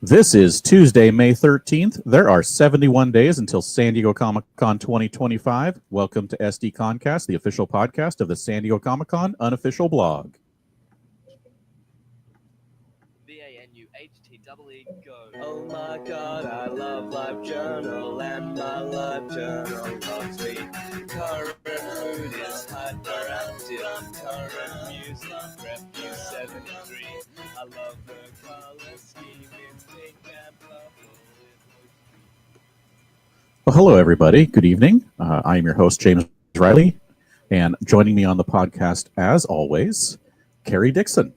This is Tuesday, May 13th. There are 71 days until San Diego Comic-Con 2025. Welcome to SDConCast, the official podcast of the San Diego Comic-Con unofficial blog. VANUHTEE, go. Oh my god, I love LiveJournal, and my LiveJournal loves me. Current mood is hyperactive, current music, prep news 73. I love the color scheme, it's pink and purple. Well, hello, everybody. Good evening. I am your host, James Riley, and joining me on the podcast, as always, Carrie Dixon.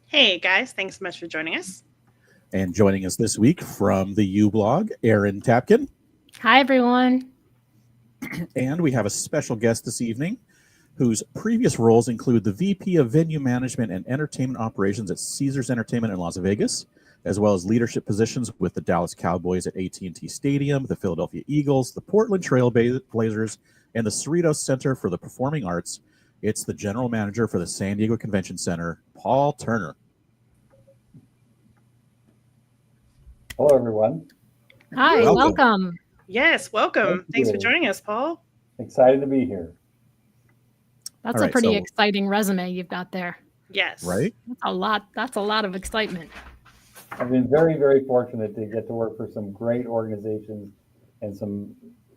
Hey, guys. Thanks so much for joining us. And joining us this week from the U-Blog, Erin Tapkin. Hi, everyone. And we have a special guest this evening whose previous roles include the VP of Venue Management and Entertainment Operations at Caesars Entertainment in Las Vegas, as well as leadership positions with the Dallas Cowboys at AT&T Stadium, the Philadelphia Eagles, the Portland Trail Blazers, and the Cerritos Center for the Performing Arts. It's the general manager for the San Diego Convention Center, Paul Turner. Hello, everyone. Hi, welcome. Yes, welcome. Thanks for joining us, Paul. Excited to be here. That's All a right, pretty so- exciting resume you've got there. Yes. Right? That's a lot of excitement. I've been very, very fortunate to get to work for some great organizations and some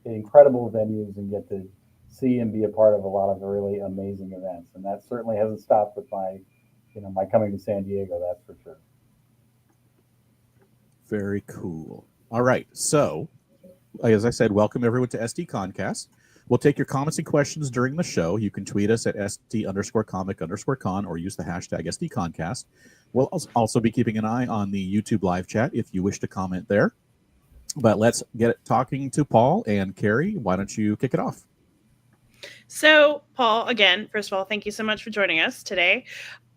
incredible venues and get to see and be a part of a lot of really amazing events. And that certainly hasn't stopped with my coming to San Diego, that's for sure. Very cool. All right. So, as I said, welcome everyone to SDConCast. We'll take your comments and questions during the show. You can tweet us at SD_comic_con or use the hashtag SDConCast. We'll also be keeping an eye on the YouTube live chat if you wish to comment there. But let's get talking to Paul and Carrie. Why don't you kick it off? So, Paul, again, first of all, thank you so much for joining us today.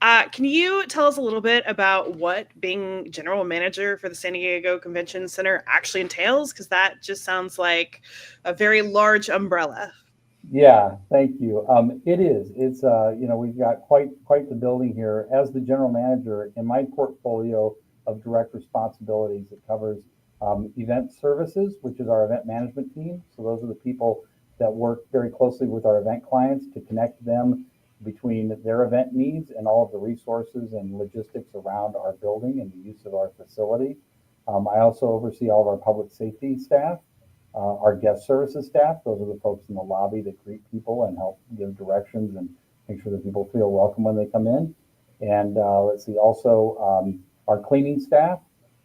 Can you tell us a little bit about what being general manager for the San Diego Convention Center actually entails? Because that just sounds like a very large umbrella. Yeah, thank you. It is. It's we've got quite the building here. As the general manager, in my portfolio of direct responsibilities, it covers event services, which is our event management team. So those are the people that work very closely with our event clients to connect them between their event needs and all of the resources and logistics around our building and the use of our facility. I also oversee all of our public safety staff, our guest services staff. Those are the folks in the lobby that greet people and help give directions and make sure that people feel welcome when they come in. And also our cleaning staff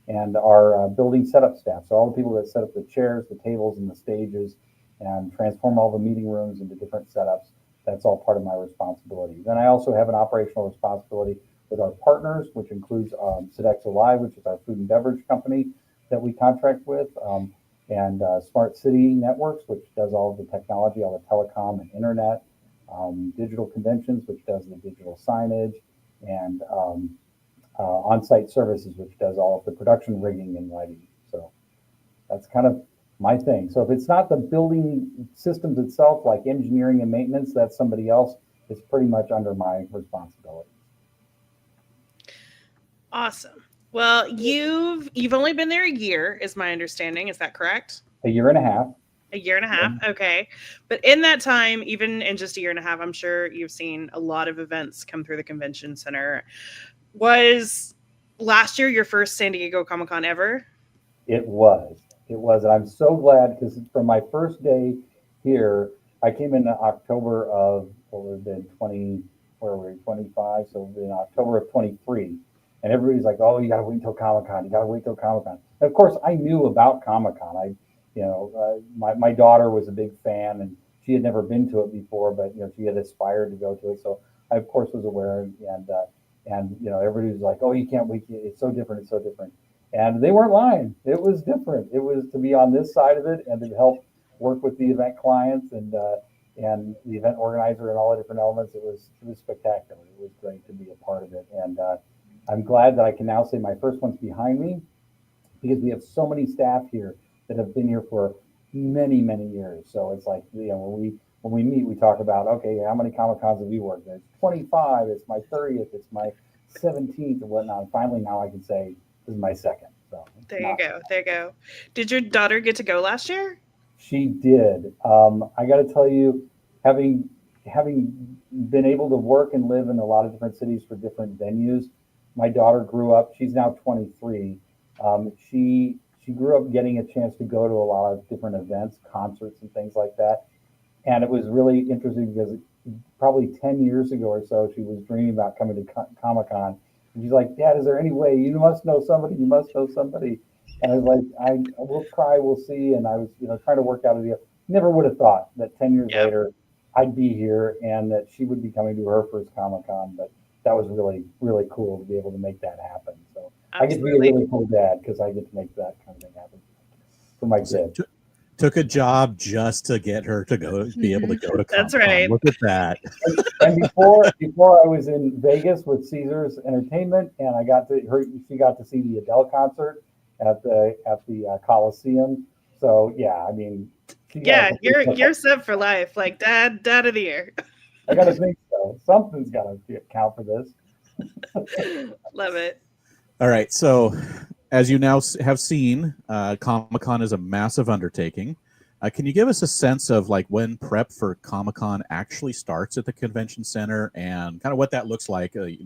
and our building setup staff. So all the people that set up the chairs, the tables, and the stages and transform all the meeting rooms into different setups. That's all part of my responsibility. Then I also have an operational responsibility with our partners, which includes Sodexo Live, which is our food and beverage company that we contract with, and Smart City Networks, which does all of the technology, all the telecom and internet, Digital Conventions, which does the digital signage, and On-Site Services, which does all of the production rigging and lighting. So that's kind of my thing. So if it's not the building systems itself, like engineering and maintenance, that's somebody else. It's pretty much under my responsibility. Awesome. Well, you've only been there a year, is my understanding. Is that correct? A year and a half. A year and a half. Okay. But in that time, even in just a year and a half, I'm sure you've seen a lot of events come through the convention center. Was last year your first San Diego Comic-Con ever? It was. And I'm so glad because from my first day here, I came in October of, 25? So in October of 23. And everybody's like, oh, you got to wait until Comic-Con. And of course, I knew about Comic-Con. My daughter was a big fan and she had never been to it before, but, she had aspired to go to it. So I, of course, was aware. And everybody was like, oh, you can't wait. It's so different. And they weren't lying. It was different. It was to be on this side of it and to help work with the event clients and the event organizer and all the different elements. It was spectacular. It was great to be a part of it. And I'm glad that I can now say my first one's behind me because we have so many staff here that have been here for many, many years. So it's like, when we meet, we talk about, okay, how many Comic-Cons have you worked at? It's 25, it's my 30th, it's my 17th and whatnot. And finally now I can say, this is my second. So There you go. There you go. Did your daughter get to go last year? she did. I got to tell you, having been able to work and live in a lot of different cities for different venues, my daughter grew up. She's now 23. She grew up getting a chance to go to a lot of different events, concerts, and things like that. And it was really interesting because probably 10 years ago or so, she was dreaming about coming to Comic-Con. And she's like, Dad, is there any way? You must know somebody. You must know somebody. And I was like, we'll try, we'll see. And I was, trying to work out a deal. Never would have thought that 10 years Yeah. later, I'd be here and that she would be coming to her first Comic-Con. But that was really, really cool to be able to make that happen. So I get to be a really cool dad because I get to make that kind of thing happen for my kid. Took a job just to get her to be able to go to Comic-Con. That's right. Look at that. And before I was in Vegas with Caesars Entertainment, and she got to see the Adele concert at the Coliseum. So yeah, I mean, you're set for life, like dad of the year. I got to think so. Something's got to count for this. Love it. All right, so as you now have seen, Comic-Con is a massive undertaking. Can you give us a sense of like when prep for Comic-Con actually starts at the convention center and kind of what that looks like, as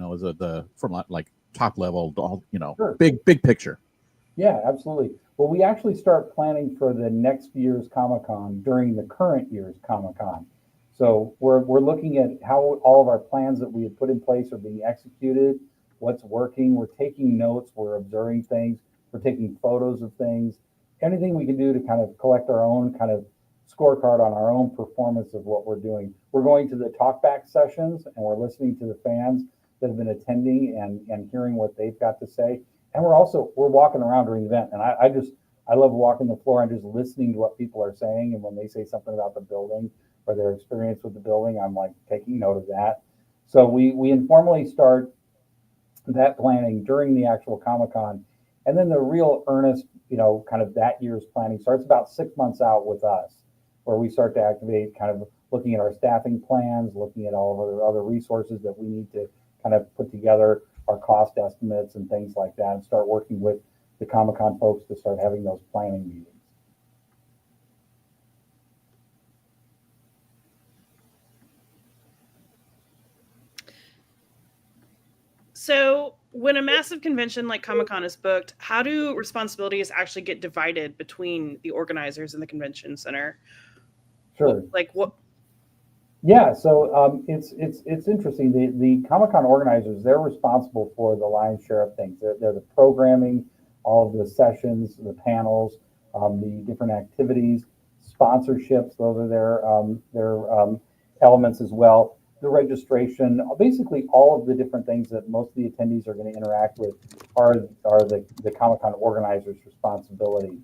from like top level, Sure. big picture? Yeah, absolutely. Well, we actually start planning for the next year's Comic-Con during the current year's Comic-Con. So we're looking at how all of our plans that we had put in place are being executed, what's working. We're taking notes, we're observing things, we're taking photos of things, anything we can do to kind of collect our own kind of scorecard on our own performance of what we're doing. We're going to the talkback sessions and we're listening to the fans that have been attending and hearing what they've got to say. And we're walking around during the event. And I love walking the floor and just listening to what people are saying. And when they say something about the building or their experience with the building, I'm like taking note of that. So we informally start that planning during the actual Comic-Con. And then the real earnest, kind of that year's planning starts about 6 months out with us, where we start to activate kind of looking at our staffing plans, looking at all of the other resources that we need to kind of put together, our cost estimates and things like that, and start working with the Comic-Con folks to start having those planning meetings. So when a massive convention like Comic-Con is booked, how do responsibilities actually get divided between the organizers and the convention center? Sure. Like what? Yeah, so it's interesting. The Comic-Con organizers, they're responsible for the lion's share of things. They're the programming, all of the sessions, the panels, the different activities, sponsorships. Those are their elements as well. The registration, basically all of the different things that most of the attendees are going to interact with are the Comic-Con organizers' responsibility.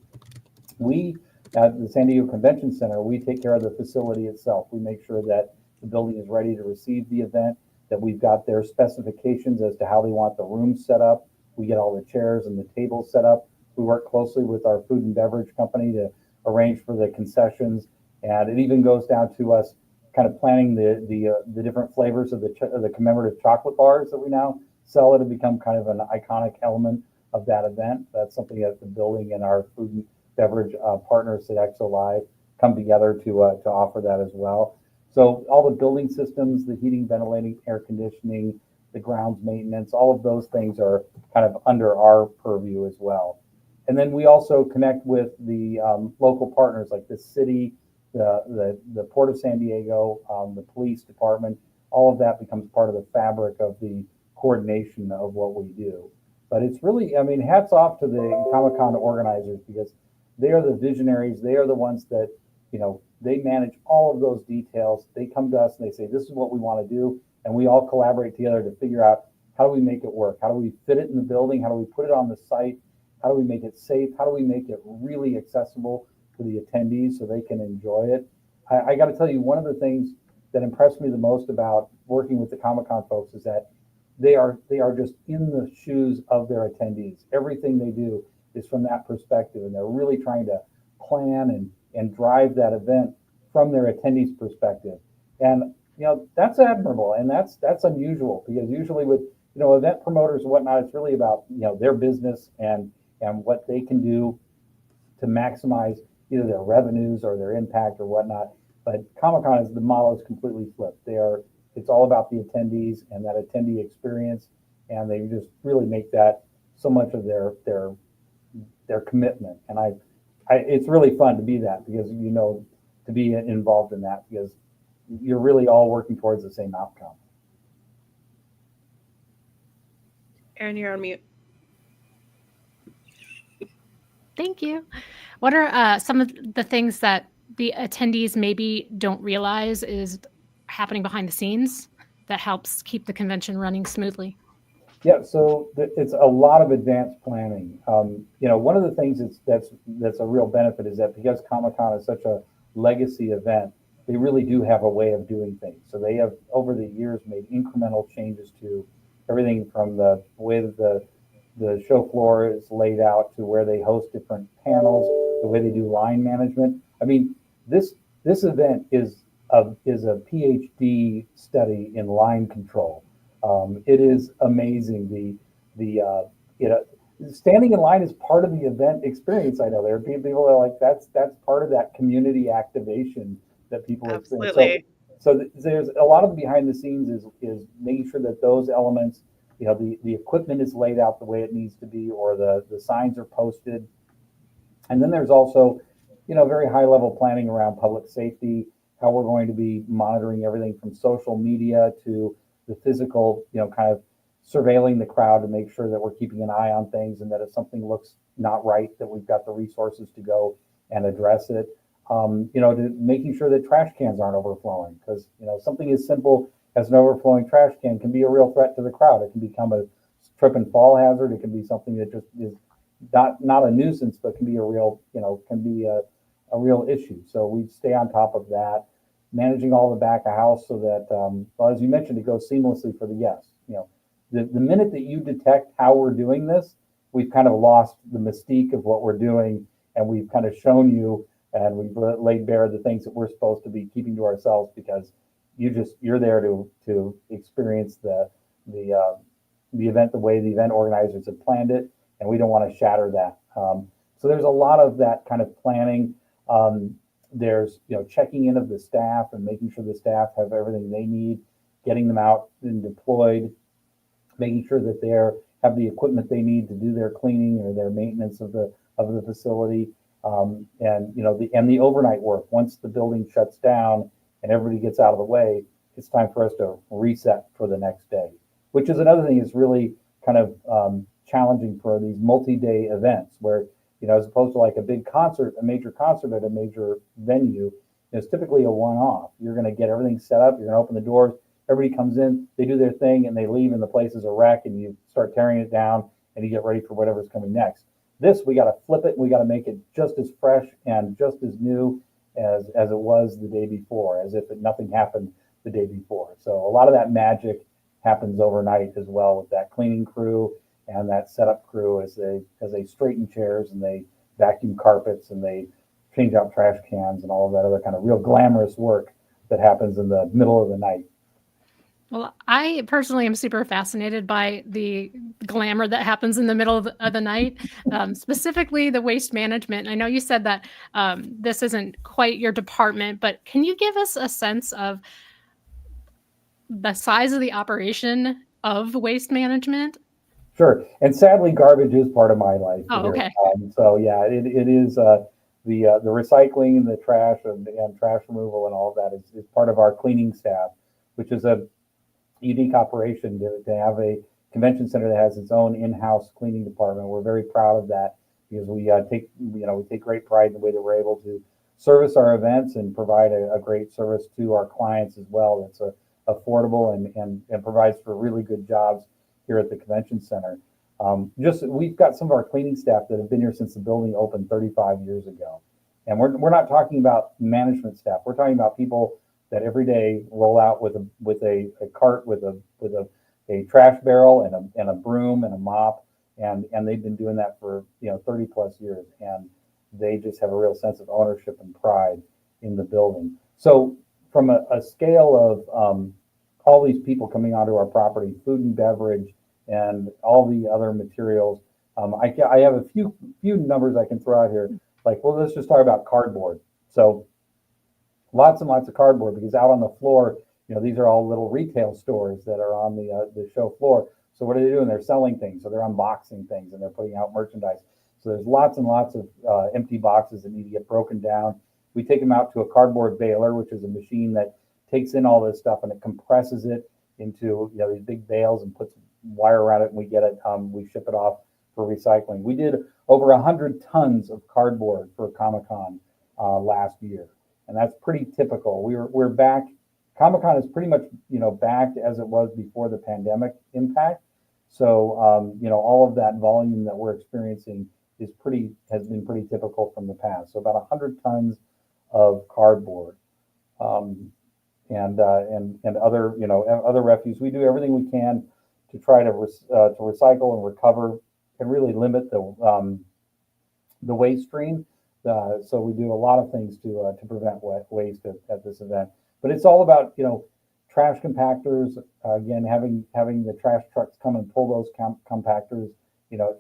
We at the San Diego Convention Center, we take care of the facility itself. We make sure that the building is ready to receive the event, that we've got their specifications as to how they want the room set up. We get all the chairs and the tables set up. We work closely with our food and beverage company to arrange for the concessions. And it even goes down to us kind of planning the different flavors of the commemorative chocolate bars that we now sell. It'll become kind of an iconic element of that event. That's something that the building and our food and beverage partners at Exo Live come together to offer that as well. So all the building systems, the heating, ventilating, air conditioning, the grounds maintenance, all of those things are kind of under our purview as well. And then we also connect with the local partners like the city, the Port of San Diego, the police department. All of that becomes part of the fabric of the coordination of what we do. But it's really, hats off to the Comic-Con organizers because they are the visionaries. They are the ones that, they manage all of those details. They come to us and they say, this is what we want to do. And we all collaborate together to figure out how do we make it work? How do we fit it in the building? How do we put it on the site? How do we make it safe? How do we make it really accessible to the attendees so they can enjoy it? I got to tell you, one of the things that impressed me the most about working with the Comic-Con folks is that they are just in the shoes of their attendees. Everything they do is from that perspective, and they're really trying to plan and drive that event from their attendees' perspective. And that's admirable, and that's unusual because usually with event promoters and whatnot, it's really about their business and and what they can do to maximize either their revenues or their impact or whatnot. But Comic-Con is, the model is completely flipped. It's all about the attendees and that attendee experience, and they just really make that so much of their commitment. And it's really fun to be that, because to be involved in that, because you're really all working towards the same outcome. Aaron, you're on mute. Thank you. What are some of the things that the attendees maybe don't realize is happening behind the scenes that helps keep the convention running smoothly? Yeah, so it's a lot of advanced planning. One of the things that's a real benefit is that because Comic-Con is such a legacy event, they really do have a way of doing things. So they have, over the years, made incremental changes to everything from the way that the show floor is laid out to where they host different panels, the way they do line management. I mean, this event is a PhD study in line control. It is amazing. Standing in line is part of the event experience. I know there are people who are like, that's part of that community activation that people experience. Absolutely. So there's a lot of behind the scenes is making sure that those elements, the equipment is laid out the way it needs to be, or the signs are posted. And then there's also, very high level planning around public safety, how we're going to be monitoring everything from social media to the physical, kind of surveilling the crowd to make sure that we're keeping an eye on things, and that if something looks not right, that we've got the resources to go and address it. To making sure that trash cans aren't overflowing, because something as simple as an overflowing trash can can be a real threat to the crowd. It can become a trip and fall hazard. It can be something that just is not a nuisance, but can be a real real issue. So we stay on top of that, managing all the back of house so that, as you mentioned, it goes seamlessly for the guests. The minute that you detect how we're doing this, we've kind of lost the mystique of what we're doing, and we've kind of shown you, and we've laid bare the things that we're supposed to be keeping to ourselves, because you're there to experience the event the way the event organizers have planned it, and we don't want to shatter that. So there's a lot of that kind of planning. There's checking in of the staff and making sure the staff have everything they need, getting them out and deployed, making sure that they have the equipment they need to do their cleaning or their maintenance of the facility, and the overnight work. Once the building shuts down and everybody gets out of the way, it's time for us to reset for the next day, which is another thing that's really kind of challenging for these multi-day events, where as opposed to like a big concert, a major concert at a major venue, it's typically a one-off. You're going to get everything set up. You're going to open the doors. Everybody comes in, they do their thing, and they leave, and the place is a wreck, and you start tearing it down, and you get ready for whatever's coming next. This, we got to flip it. We got to make it just as fresh and just as new as it was the day before, as if nothing happened the day before. So a lot of that magic happens overnight as well, with that cleaning crew and that setup crew as they straighten chairs and they vacuum carpets and they change out trash cans and all of that other kind of real glamorous work that happens in the middle of the night. Well, I personally am super fascinated by the glamour that happens in the middle of the night, specifically the waste management. I know you said that this isn't quite your department, but can you give us a sense of the size of the operation of waste management? Sure. And sadly, garbage is part of my life. Oh, okay. So yeah, it is the recycling and the trash and trash removal and all of that is part of our cleaning staff, which is a unique operation to have a convention center that has its own in-house cleaning department. We're very proud of that, because we take great pride in the way that we're able to service our events and provide a great service to our clients as well. That's affordable and provides for really good jobs here at the convention center. We've got some of our cleaning staff that have been here since the building opened 35 years ago, and we're not talking about management staff. We're talking about people that every day roll out with a cart with a trash barrel and a broom and a mop, and they've been doing that for 30 plus years, and they just have a real sense of ownership and pride in the building. So from a scale of all these people coming onto our property, food and beverage, and all the other materials, I have a few numbers I can throw out here. Like, well, let's just talk about cardboard. So lots and lots of cardboard, because out on the floor, these are all little retail stores that are on the show floor. So what are they doing? They're selling things. So they're unboxing things and they're putting out merchandise. So there's lots and lots of empty boxes that need to get broken down. We take them out to a cardboard baler, which is a machine that takes in all this stuff and it compresses it into these big bales and puts wire around it, and we get it. We ship it off for recycling. We did over 100 tons of cardboard for Comic-Con last year, and that's pretty typical. We're back. Comic-Con is pretty much back as it was before the pandemic impact. So all of that volume that we're experiencing has been pretty typical from the past. So about 100 tons of cardboard and other other refuse. We do everything we can to try to recycle and recover and really limit the waste stream. So we do a lot of things to prevent waste at this event. But it's all about trash compactors. Again, having the trash trucks come and pull those compactors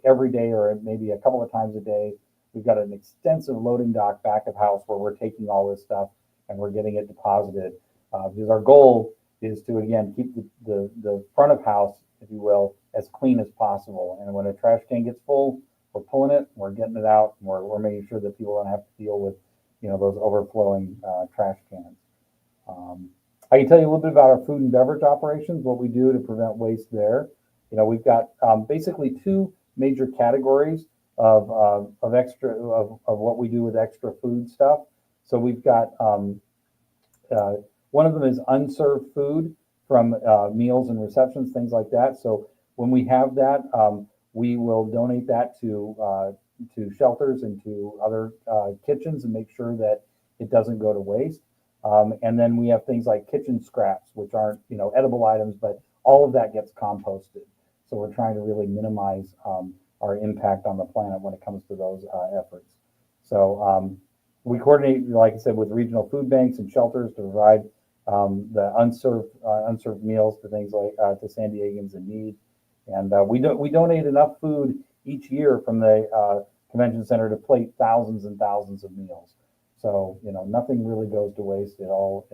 every day or maybe a couple of times a day. We've got an extensive loading dock back of house where we're taking all this stuff and we're getting it deposited. Because our goal is to, again, keep the front of house, if you will, as clean as possible. And when a trash can gets full, we're pulling it, we're getting it out, and we're making sure that people don't have to deal with those overflowing trash cans. I can tell you a little bit about our food and beverage operations, what we do to prevent waste there. We've got basically two major categories of what we do with extra food stuff. So we've got one of them is unserved food from meals and receptions, things like that. So when we have that, we will donate that to shelters and to other kitchens and make sure that it doesn't go to waste. And then we have things like kitchen scraps, which aren't edible items, but all of that gets composted. So we're trying to really minimize our impact on the planet when it comes to those efforts. So we coordinate, like I said, with regional food banks and shelters to provide the unserved meals to things like to San Diegans in need. And we donate enough food each year from the convention center to plate thousands and thousands of meals. So nothing really goes to waste. It all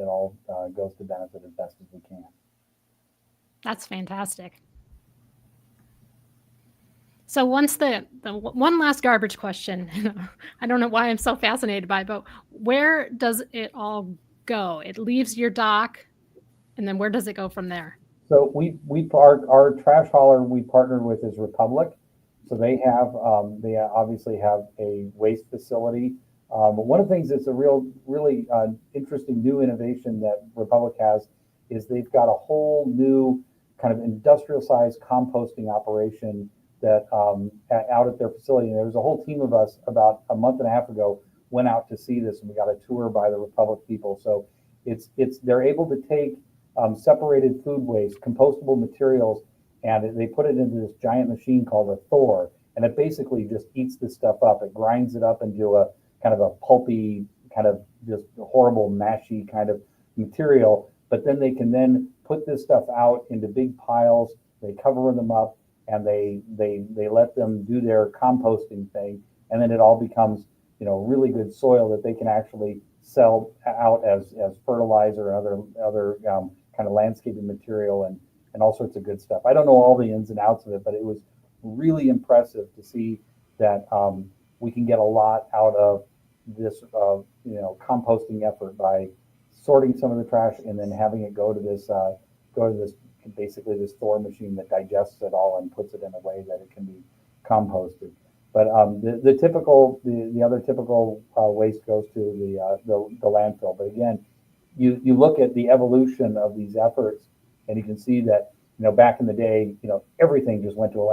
goes to benefit as best as we can. That's fantastic. So once the one last garbage question, I don't know why I'm so fascinated by it, but where does it all go? It leaves your dock, and then where does it go from there? So our trash hauler we partnered with is Republic. So they obviously have a waste facility. But one of the things that's a really interesting new innovation that Republic has is they've got a whole new kind of industrial sized composting operation that out at their facility. And there was a whole team of us about a month and a half ago went out to see this, and we got a tour by the Republic people. So they're able to take separated food waste, compostable materials, and they put it into this giant machine called a Thor, and it basically just eats this stuff up. It grinds it up into a kind of a pulpy, kind of just horrible, mashy kind of material. But then they can then put this stuff out into big piles. They cover them up, and they let them do their composting thing, and then it all becomes really good soil that they can actually sell out as fertilizer and other kind of landscaping material and all sorts of good stuff. I don't know all the ins and outs of it, but it was really impressive to see that we can get a lot out of this composting effort by sorting some of the trash and then having it go to this basically this Thor machine that digests it all and puts it in a way that it can be composted. But the other typical waste goes to the landfill. But again, you look at the evolution of these efforts, and you can see that back in the day, everything just went to a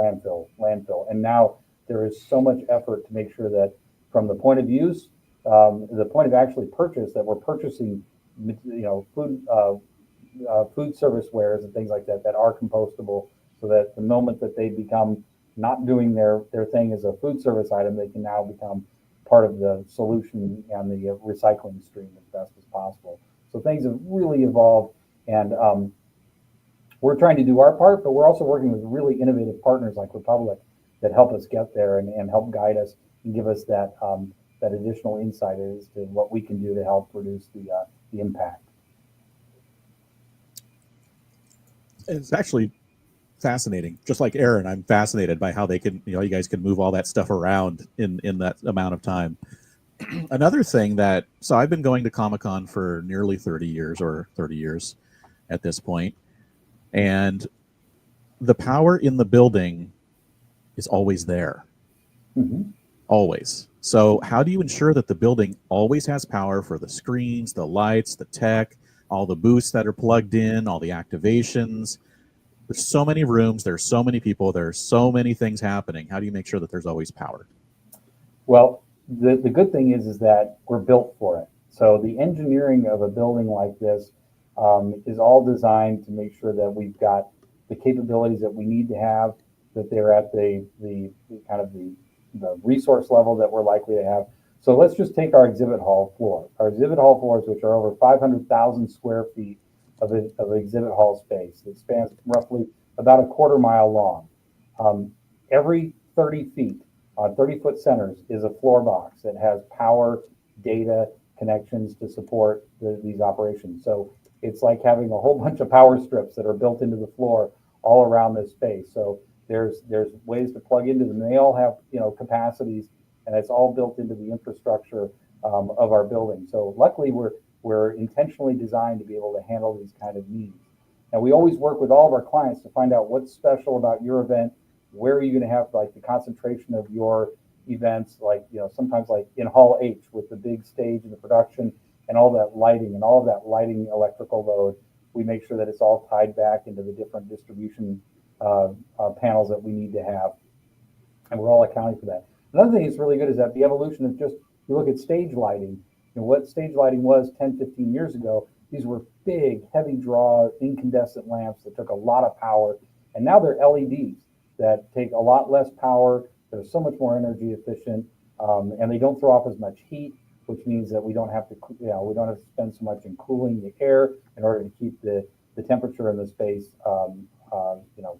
landfill, and now there is so much effort to make sure that from the point of use, the point of actually purchase, that we're purchasing food service wares and things like that that are compostable, so that the moment that they become not doing their thing as a food service item, they can now become part of the solution and the recycling stream as best as possible. So things have really evolved, and we're trying to do our part, but we're also working with really innovative partners like Republic that help us get there and help guide us and give us that that additional insight as to what we can do to help reduce the impact. It's actually fascinating. Just like Aaron, I'm fascinated by how they can, you guys can move all that stuff around in that amount of time. Another thing so I've been going to Comic-Con for nearly 30 years at this point, and the power in the building is always there. Mm-hmm. Always. So how do you ensure that the building always has power for the screens, the lights, the tech, all the booths that are plugged in, all the activations? There's so many rooms, there's so many people, there's so many things happening. How do you make sure that there's always power? Well, the good thing is that we're built for it. So the engineering of a building like this is all designed to make sure that we've got the capabilities that we need to have, that they're at the kind of the resource level that we're likely to have. So let's just take our exhibit hall floor. Our exhibit hall floors, which are over 500,000 square feet of exhibit hall space. It spans roughly about a quarter mile long. Every 30 feet on 30-foot centers is a floor box that has power, data, connections to support these operations. So it's like having a whole bunch of power strips that are built into the floor all around this space. So there's ways to plug into them. They all have capacities, and it's all built into the infrastructure of our building. So luckily we're intentionally designed to be able to handle these kind of needs. And we always work with all of our clients to find out what's special about your event. Where are you going to have like the concentration of your events, like sometimes like in Hall H with the big stage and the production and all that lighting and all of that lighting electrical load. We make sure that it's all tied back into the different distribution panels that we need to have, and we're all accounting for that. Another thing that's really good is that the evolution of just, you look at stage lighting, what stage lighting was 10, 15 years ago, these were big, heavy draw, incandescent lamps that took a lot of power, and now they're LEDs that take a lot less power, they're so much more energy efficient, and they don't throw off as much heat, which means that we don't have to spend so much in cooling the air in order to keep the temperature in the space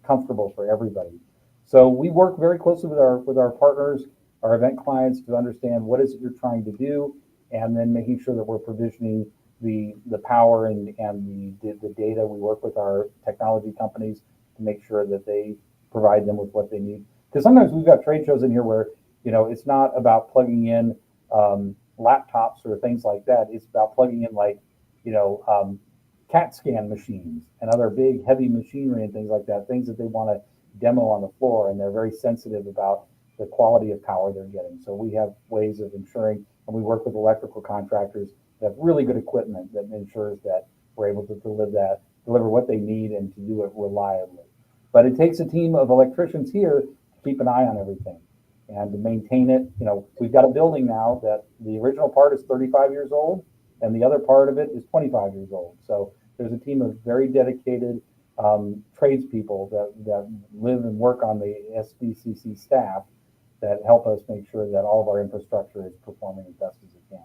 comfortable for everybody. So we work very closely with our partners, our event clients, to understand what is it you're trying to do, and then making sure that we're provisioning the power and the data. We work with our technology companies to make sure that they provide them with what they need. Because sometimes we've got trade shows in here where it's not about plugging in laptops or things like that. It's about plugging in CAT scan machines and other big heavy machinery and things like that, things that they want to demo on the floor, and they're very sensitive about the quality of power they're getting. So we have ways of ensuring, and we work with electrical contractors that have really good equipment that ensures that we're able to deliver what they need and to do it reliably. But it takes a team of electricians here to keep an eye on everything and to maintain it. We've got a building now that the original part is 35 years old and the other part of it is 25 years old. So there's a team of very dedicated tradespeople that live and work on the SDCC staff that help us make sure that all of our infrastructure is performing as best as it can.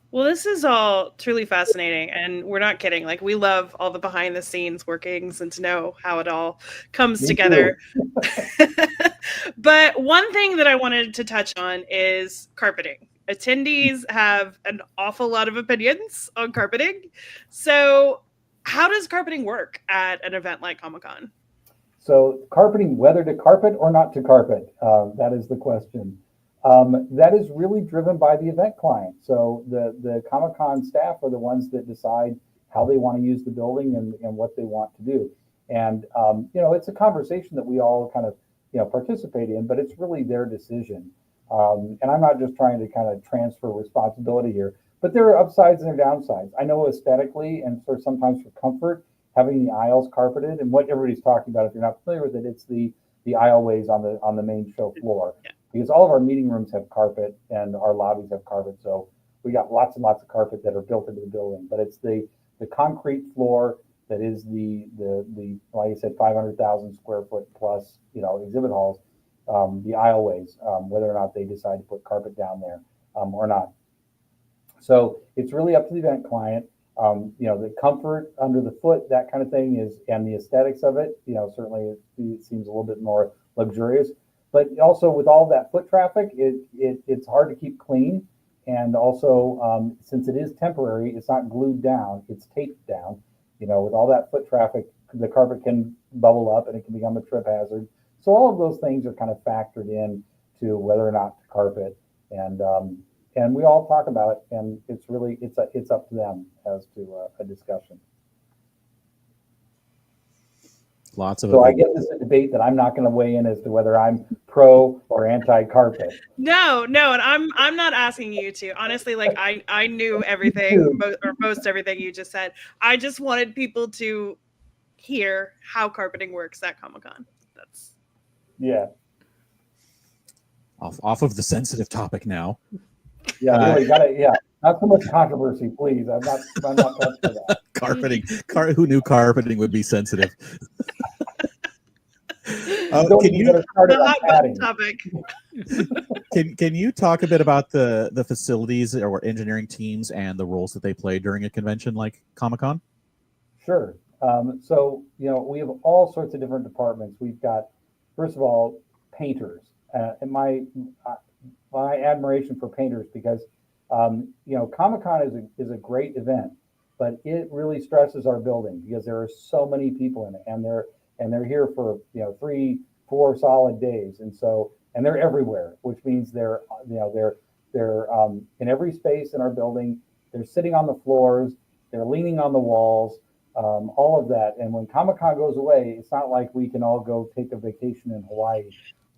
Well, this is all truly fascinating, and we're not kidding. Like, we love all the behind the scenes workings and to know how it all comes Me together. But one thing that I wanted to touch on is carpeting. Attendees have an awful lot of opinions on carpeting. So how does carpeting work at an event like Comic-Con? So carpeting, whether to carpet or not to carpet, that is the question. That is really driven by the event client. So the Comic-Con staff are the ones that decide how they want to use the building and what they want to do. And, it's a conversation that we all kind of, participate in, but it's really their decision. And I'm not just trying to kind of transfer responsibility here, but there are upsides and there are downsides. I know aesthetically and sort of sometimes for comfort, having the aisles carpeted, and what everybody's talking about, if you're not familiar with it, it's the aisleways on the main show floor. Yeah. Because all of our meeting rooms have carpet and our lobbies have carpet. So we got lots and lots of carpet that are built into the building, but it's the concrete floor that is the like I said, 500,000 square foot plus, exhibit halls, the aisleways, whether or not they decide to put carpet down there or not. So it's really up to the event client. The comfort under the foot, that kind of thing is, and the aesthetics of it, certainly it seems a little bit more luxurious. But also with all that foot traffic, it's hard to keep clean. And also, since it is temporary, it's not glued down, it's taped down. You know, with all that foot traffic, the carpet can bubble up and it can become a trip hazard. So all of those things are kind of factored in to whether or not to carpet. And we all talk about it, and it's really, it's up to them as to a discussion. Lots of So I guess it's a debate that I'm not going to weigh in as to whether I'm pro or anti-carpet. No, and I'm not asking you to. Honestly, like I knew everything, most everything you just said. I just wanted people to hear how carpeting works at Comic-Con. That's Yeah. off of the sensitive topic now. Yeah, really gotta, yeah. Not so much controversy, please. I'm not touched for that. Carpeting. Who knew carpeting would be sensitive? Can you start the on hot padding? topic. Can you talk a bit about the facilities or engineering teams and the roles that they play during a convention like Comic-Con? Sure. So, you know, we have all sorts of different departments. We've got, first of all, painters. And my admiration for painters, because, you know, Comic-Con is a great event, but it really stresses our building because there are so many people in it, and they're here for, you know, 3-4 solid days. And so, and they're everywhere, which means they're in every space in our building. They're sitting on the floors, they're leaning on the walls, all of that. And when Comic-Con goes away, it's not like we can all go take a vacation in Hawaii.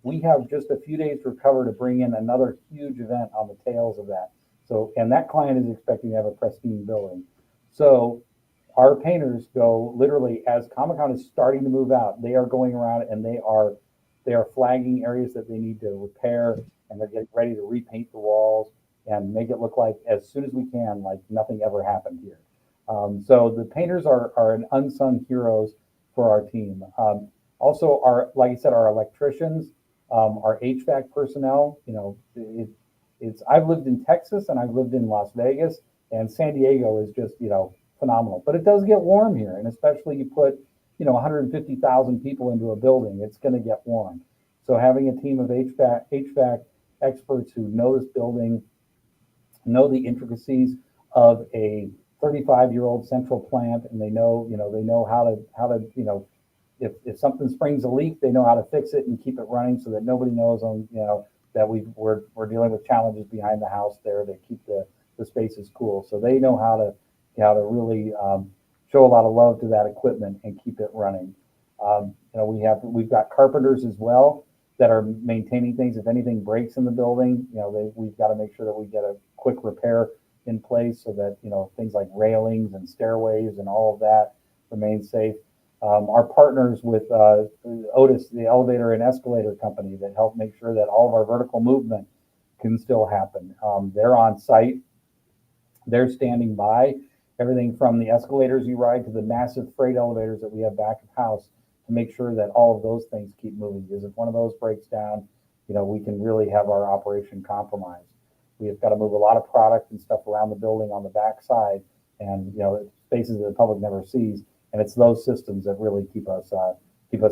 We have just a few days to recover to bring in another huge event on the tails of that. So, and that client is expecting to have a pristine building. So our painters go literally, as Comic-Con is starting to move out, they are going around and they are flagging areas that they need to repair, and they're getting ready to repaint the walls and make it look like, as soon as we can, like nothing ever happened here. So the painters are an unsung heroes for our team. Also, like I said, our electricians, our HVAC personnel. You know, I've lived in Texas and I've lived in Las Vegas, and San Diego is just, you know, phenomenal. But it does get warm here, and especially you put, you know, 150,000 people into a building, it's going to get warm. So having a team of HVAC experts who know this building, know the intricacies of a 35-year-old central plant, and they know how to, you know, if something springs a leak, they know how to fix it and keep it running so that nobody knows that we're dealing with challenges behind the house there to keep the spaces cool. So they know how to really show a lot of love to that equipment and keep it running. You know, we've got carpenters as well that are maintaining things. If anything breaks in the building, you know, we've got to make sure that we get a quick repair in place so that, you know, things like railings and stairways and all of that remain safe. Our partners with Otis, the elevator and escalator company, that help make sure that all of our vertical movement can still happen. They're on site. They're standing by. Everything from the escalators you ride to the massive freight elevators that we have back of house to make sure that all of those things keep moving. Because if one of those breaks down, you know, we can really have our operation compromised. We have got to move a lot of product and stuff around the building on the back side, and, you know, spaces that the public never sees. And it's those systems that really keep us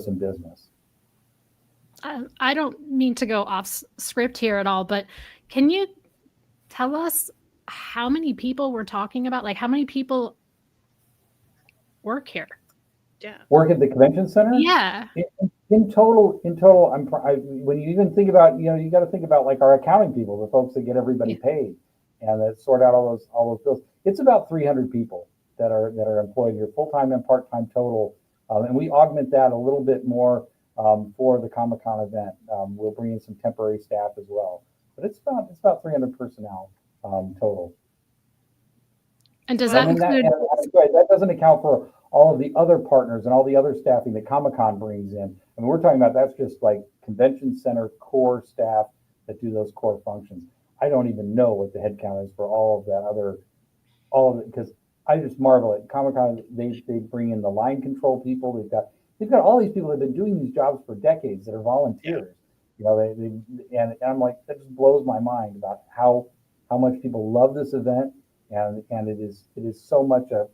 in business. I don't mean to go off script here at all, but can you tell us how many people we're talking about? Like, how many people work here? Yeah. Work at the convention center? Yeah. In total, when you even think about, you know, you got to think about like our accounting people, the folks that get everybody paid and that sort out all those bills. It's about 300 people that are employed here, full-time and part-time total. And we augment that a little bit more for the Comic-Con event. We'll bring in some temporary staff as well. But it's about 300 personnel total. And does that include? That doesn't account for all of the other partners and all the other staffing that Comic-Con brings in. I mean, we're talking about, that's just like convention center core staff that do those core functions. I don't even know what the head count is for all of it, because I just marvel at Comic-Con. They bring in the line control people. They've got all these people that have been doing these jobs for decades that are volunteers. You know, and I'm like, that just blows my mind about how much people love this event, and it is so much a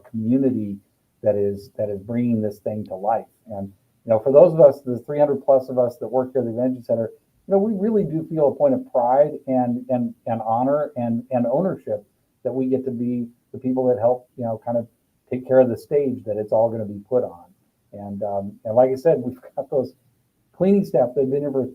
community that is bringing this thing to life. And for those of us, the 300 plus of us that work here at the convention center, we really do feel a point of pride and honor and ownership that we get to be the people that help, kind of take care of the stage that it's all going to be put on. And like I said, we've got those cleaning staff that have been here for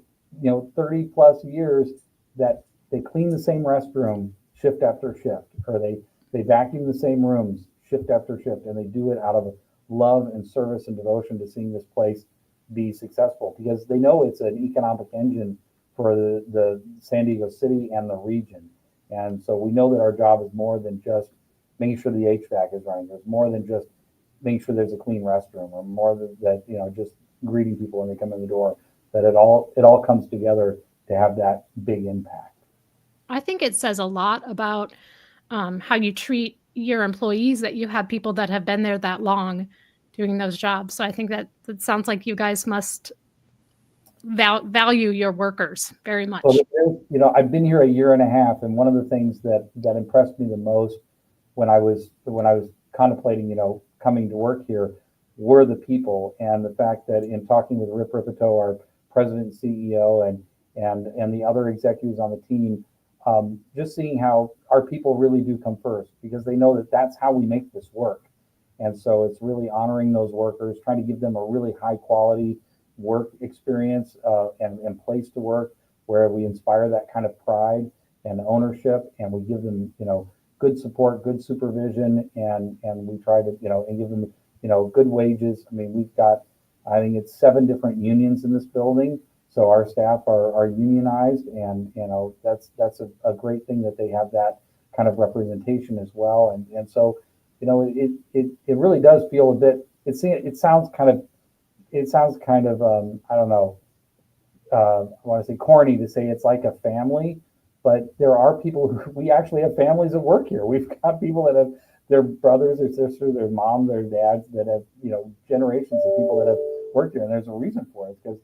30 plus years that they clean the same restroom shift after shift, or they vacuum the same rooms shift after shift, and they do it out of love and service and devotion to seeing this place be successful, because they know it's an economic engine for the San Diego City and the region. And so we know that our job is more than just making sure the HVAC is running. There's more than just making sure there's a clean restroom, or more than that, just greeting people when they come in the door, that it all comes together to have that big impact. I think it says a lot about how you treat your employees, that you have people that have been there that long doing those jobs. So I think that sounds like you guys must value your workers very much. Well, I've been here a year and a half, and one of the things that impressed me the most when I was contemplating, coming to work here, were the people, and the fact that in talking with Rip Ripito, our president and CEO, and the other executives on the team, just seeing how our people really do come first, because they know that that's how we make this work. And so it's really honoring those workers, trying to give them a really high quality work experience and place to work, where we inspire that kind of pride and ownership, and we give them, good support, good supervision, and we try to, and give them, good wages. I mean, we've got, I think it's 7 different unions in this building. So our staff are unionized, and that's a great thing that they have that kind of representation as well. And so it really does feel a bit. It sounds kind of I don't know. I want to say corny to say it's like a family, but there are people we actually have families that work here. We've got people that have their brothers, their sisters, their mom, their dads that have generations of people that have worked here, and there's a reason for it, because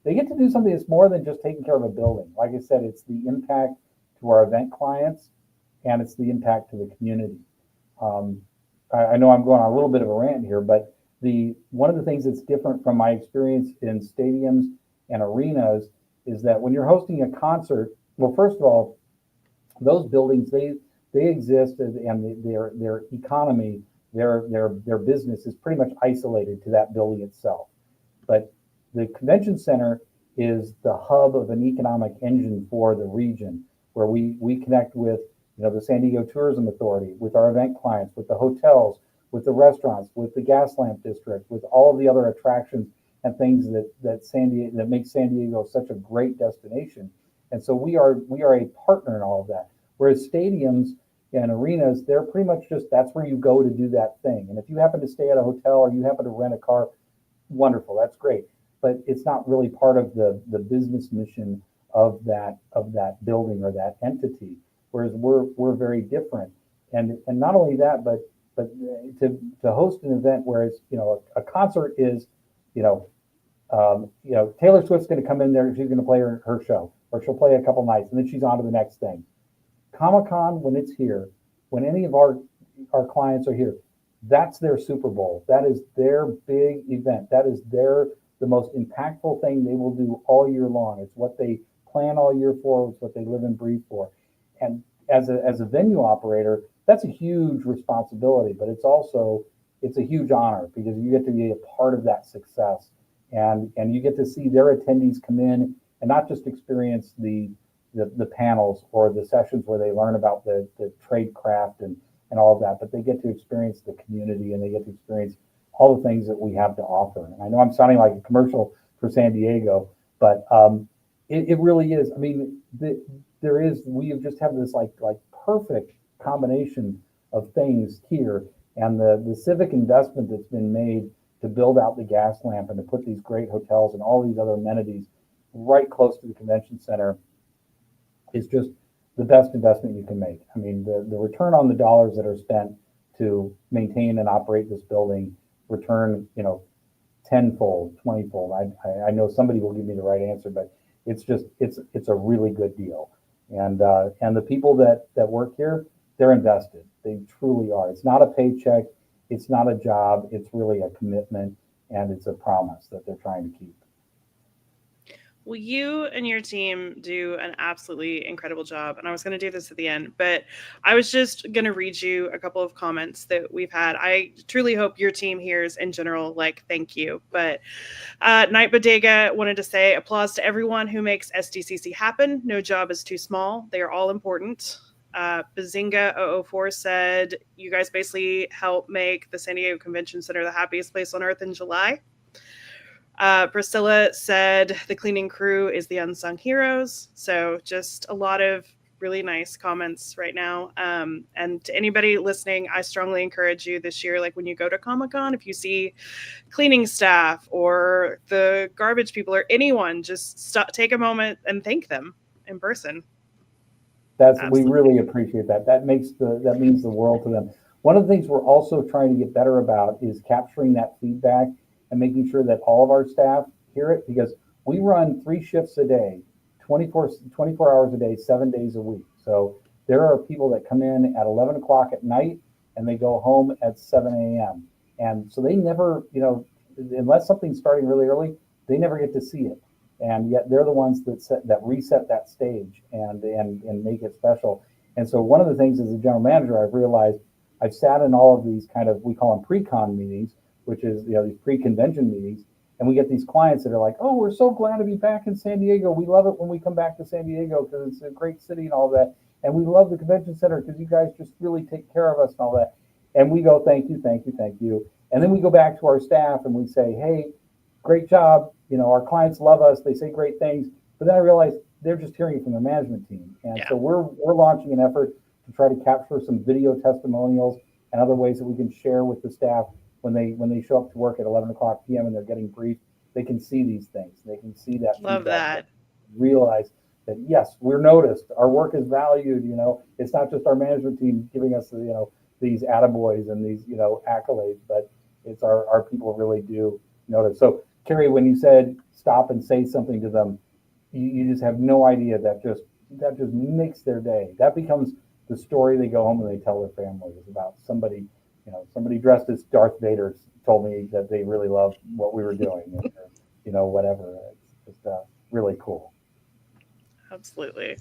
they get to do something that's more than just taking care of a building. Like I said, it's the impact to our event clients, and it's the impact to the community. I know I'm going on a little bit of a rant here, but one of the things that's different from my experience in stadiums and arenas is that when you're hosting a concert, well, first of all, those buildings, they exist, and their economy, their business is pretty much isolated to that building itself. But the convention center is the hub of an economic engine for the region, where we connect with the San Diego Tourism Authority, with our event clients, with the hotels, with the restaurants, with the gas lamp district, with all of the other attractions and things that make San Diego such a great destination. And so we are a partner in all of that. Whereas stadiums and arenas, they're pretty much just, that's where you go to do that thing. And if you happen to stay at a hotel or you happen to rent a car, wonderful, that's great. But it's not really part of the business mission of that building or that entity. Whereas we're very different. And not only that, but to host an event, whereas a concert is Taylor Swift's going to come in there, she's going to play her show, or she'll play a couple nights, and then she's on to the next thing. Comic-Con, when it's here, when any of our clients are here, that's their Super Bowl. That is their big event. That is the most impactful thing they will do all year long. It's what they plan all year for. It's what they live and breathe for. And as a venue operator, that's a huge responsibility, but it's a huge honor, because you get to be a part of that success, and you get to see their attendees come in and not just experience the panels or the sessions where they learn about the trade craft and all of that, but they get to experience the community, and they get to experience all the things that we have to offer. And I know I'm sounding like a commercial for San Diego, but it really is. I mean, we just have this like perfect combination of things here, and the civic investment that's been made to build out the gas lamp and to put these great hotels and all these other amenities right close to the convention center is just the best investment you can make. I mean, the return on the dollars that are spent to maintain and operate this building return, tenfold, 20-fold. I know somebody will give me the right answer, but it's a really good deal. And the people that work here, they're invested. They truly are. It's not a paycheck. It's not a job. It's really a commitment. and it's a promise that they're trying to keep. Well, you and your team do an absolutely incredible job. And I was going to do this at the end, but I was just going to read you a couple of comments that we've had. I truly hope your team hears in general, like, thank you. But Night Bodega wanted to say, applause to everyone who makes SDCC happen. No job is too small. They are all important. Bazinga004 said, you guys basically help make the San Diego Convention Center the happiest place on earth in July. Priscilla said the cleaning crew is the unsung heroes. So just a lot of really nice comments right now. And to anybody listening, I strongly encourage you this year, like when you go to Comic-Con, if you see cleaning staff or the garbage people or anyone, just take a moment and thank them in person. We really appreciate that. That means the world to them. One of the things we're also trying to get better about is capturing that feedback and making sure that all of our staff hear it, because we run 3 shifts a day, 24 hours a day, 7 days a week. So there are people that come in at 11 o'clock at night and they go home at 7 a.m. And so they never, unless something's starting really early, they never get to see it. And yet they're the ones that reset that stage and make it special. And so one of the things as a general manager, I've realized I've sat in all of these kind of, we call them pre-con meetings, which is, these pre-convention meetings. And we get these clients that are like, oh, we're so glad to be back in San Diego. We love it when we come back to San Diego because it's a great city and all that. And we love the convention center because you guys just really take care of us and all that. And we go, thank you, thank you, thank you. And then we go back to our staff and we say, hey, great job. Our clients love us. They say great things. But then I realize they're just hearing it from the management team. And so we're launching an effort to try to capture some video testimonials and other ways that we can share with the staff when they show up to work at 11 o'clock p.m. and they're getting briefed. They can see these things. They can see that. Love that. Realize that, yes, we're noticed. Our work is valued. It's not just our management team giving us, these attaboys and these, accolades, but it's our people really do notice. So, Carrie, when you said stop and say something to them, you just have no idea that just makes their day. That becomes the story they go home and they tell their families about somebody. Somebody dressed as Darth Vader told me that they really loved what we were doing, or, whatever. It's just really cool. Absolutely.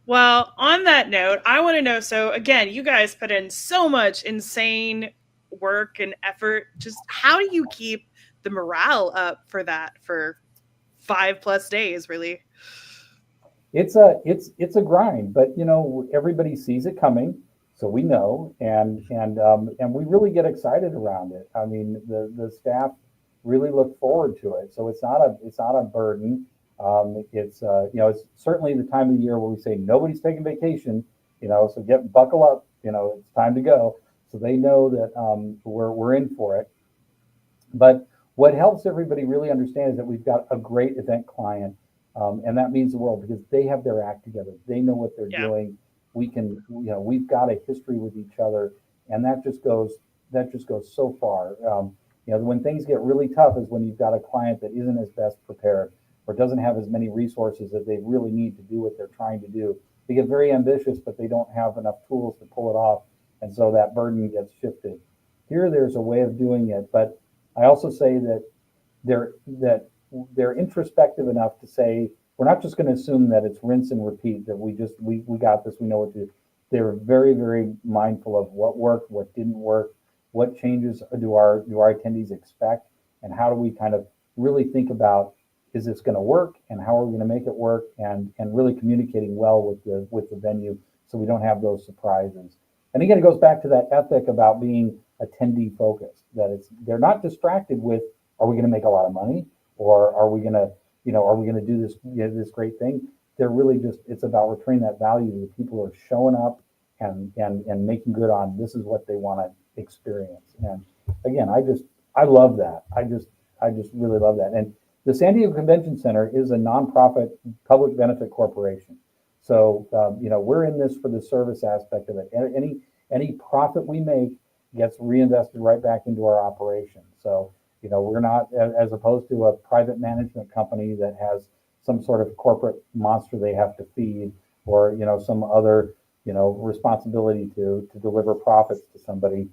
Well, on that note, I want to know, so again, you guys put in so much insane work and effort. Just how do you keep the morale up for that for 5+ days, really? It's a grind, but everybody sees it coming. So we know, and we really get excited around it. I mean, the staff really look forward to it. So it's not a burden. It's certainly the time of the year where we say nobody's taking vacation. So buckle up. It's time to go. So they know that we're in for it. But what helps everybody really understand is that we've got a great event client, and that means the world because they have their act together. They know what they're doing. We've got a history with each other, and that just goes so far. When things get really tough is when you've got a client that isn't as best prepared or doesn't have as many resources as they really need to do what they're trying to do. They get very ambitious, but they don't have enough tools to pull it off, and so that burden gets shifted. Here, there's a way of doing it, but I also say that they're introspective enough to say, we're not just going to assume that it's rinse and repeat, that we got this, we know what to do. They're very, very mindful of what worked, what didn't work, what changes do our attendees expect, and how do we kind of really think about, is this going to work, and how are we going to make it work, and really communicating well with the venue so we don't have those surprises. And again, it goes back to that ethic about being attendee focused, that they're not distracted with, are we going to make a lot of money, or are we going to do this great thing? They're really it's about returning that value to the people who are showing up and making good on this is what they want to experience. And again, I love that. I just really love that. And the San Diego Convention Center is a nonprofit public benefit corporation. So we're in this for the service aspect of it. Any profit we make gets reinvested right back into our operation. So we're not, as opposed to a private management company that has some sort of corporate monster they have to feed, or some other responsibility to deliver profits to somebody.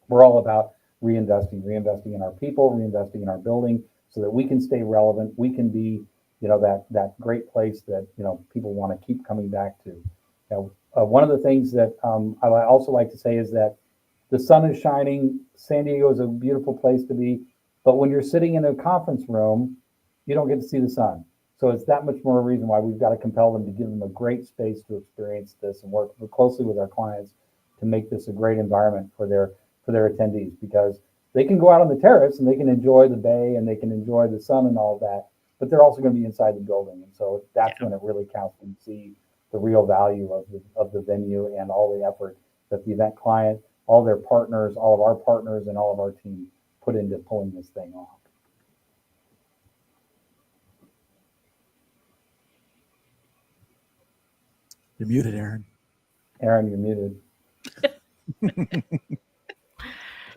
We're all about reinvesting in our people, reinvesting in our building so that we can stay relevant. We can be, that great place that, people want to keep coming back to. One of the things that I also like to say is that the sun is shining. San Diego is a beautiful place to be, but when you're sitting in a conference room, you don't get to see the sun. So it's that much more reason why we've got to compel them to give them a great space to experience this and work closely with our clients to make this a great environment for their attendees, because they can go out on the terrace and they can enjoy the bay and they can enjoy the sun and all of that, but they're also going to be inside the building. And so that's when it really counts to see the real value of the venue and all the effort that the event client, all their partners, all of our partners, and all of our team put into pulling this thing off. You're muted, Aaron. Aaron, you're muted.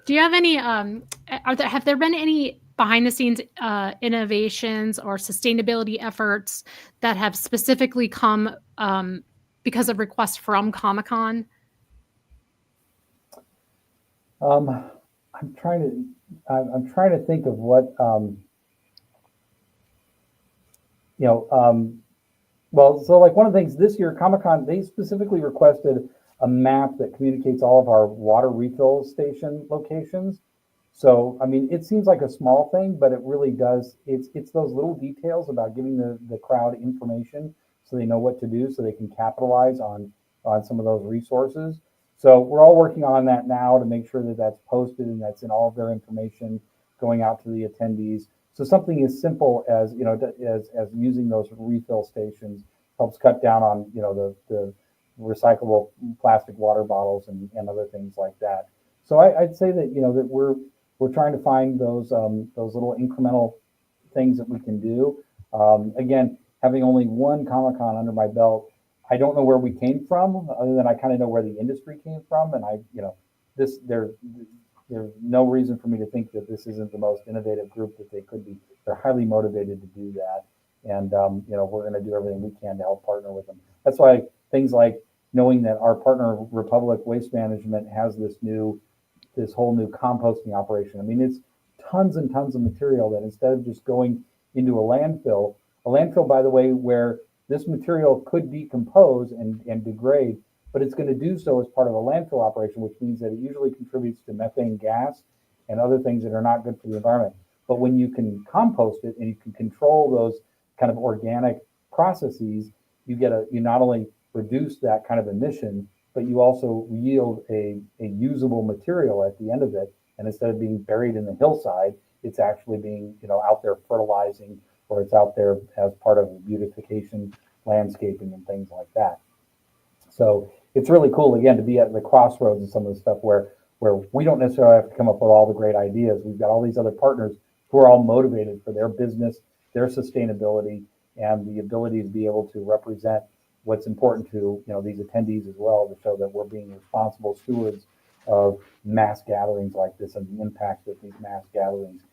Do you have any, have there been any behind the scenes innovations or sustainability efforts that have specifically come because of requests from Comic-Con? I'm trying to think of what, well, so like one of the things this year, Comic-Con, they specifically requested a map that communicates all of our water refill station locations. So, I mean, it seems like a small thing, but it really does. It's those little details about giving the crowd information so they know what to do, so they can capitalize on some of those resources. So we're all working on that now to make sure that that's posted and that's in all of their information going out to the attendees. So something as simple as, as using those refill stations helps cut down on, the recyclable plastic water bottles and other things like that. So I'd say that, that we're trying to find those little incremental things that we can do. Again, having only one Comic-Con under my belt, I don't know where we came from, other than I kind of know where the industry came from. And there's no reason for me to think that this isn't the most innovative group that they could be. They're highly motivated to do that. And, we're going to do everything we can to help partner with them. That's why things like knowing that our partner, Republic Waste Management, has this whole new composting operation. I mean, it's tons and tons of material that instead of just going into a landfill, by the way, where this material could decompose and degrade, but it's going to do so as part of a landfill operation, which means that it usually contributes to methane gas and other things that are not good for the environment. But when you can compost it and you can control those kind of organic processes, you not only reduce that kind of emission, but you also yield a usable material at the end of it. And instead of being buried in the hillside, it's actually being, out there fertilizing, or it's out there as part of beautification, landscaping, and things like that. So it's really cool, again, to be at the crossroads of some of the stuff where we don't necessarily have to come up with all the great ideas. We've got all these other partners who are all motivated for their business, their sustainability, and the ability to be able to represent what's important to these attendees as well, to show that we're being responsible stewards of mass gatherings like this and the impact that these mass gatherings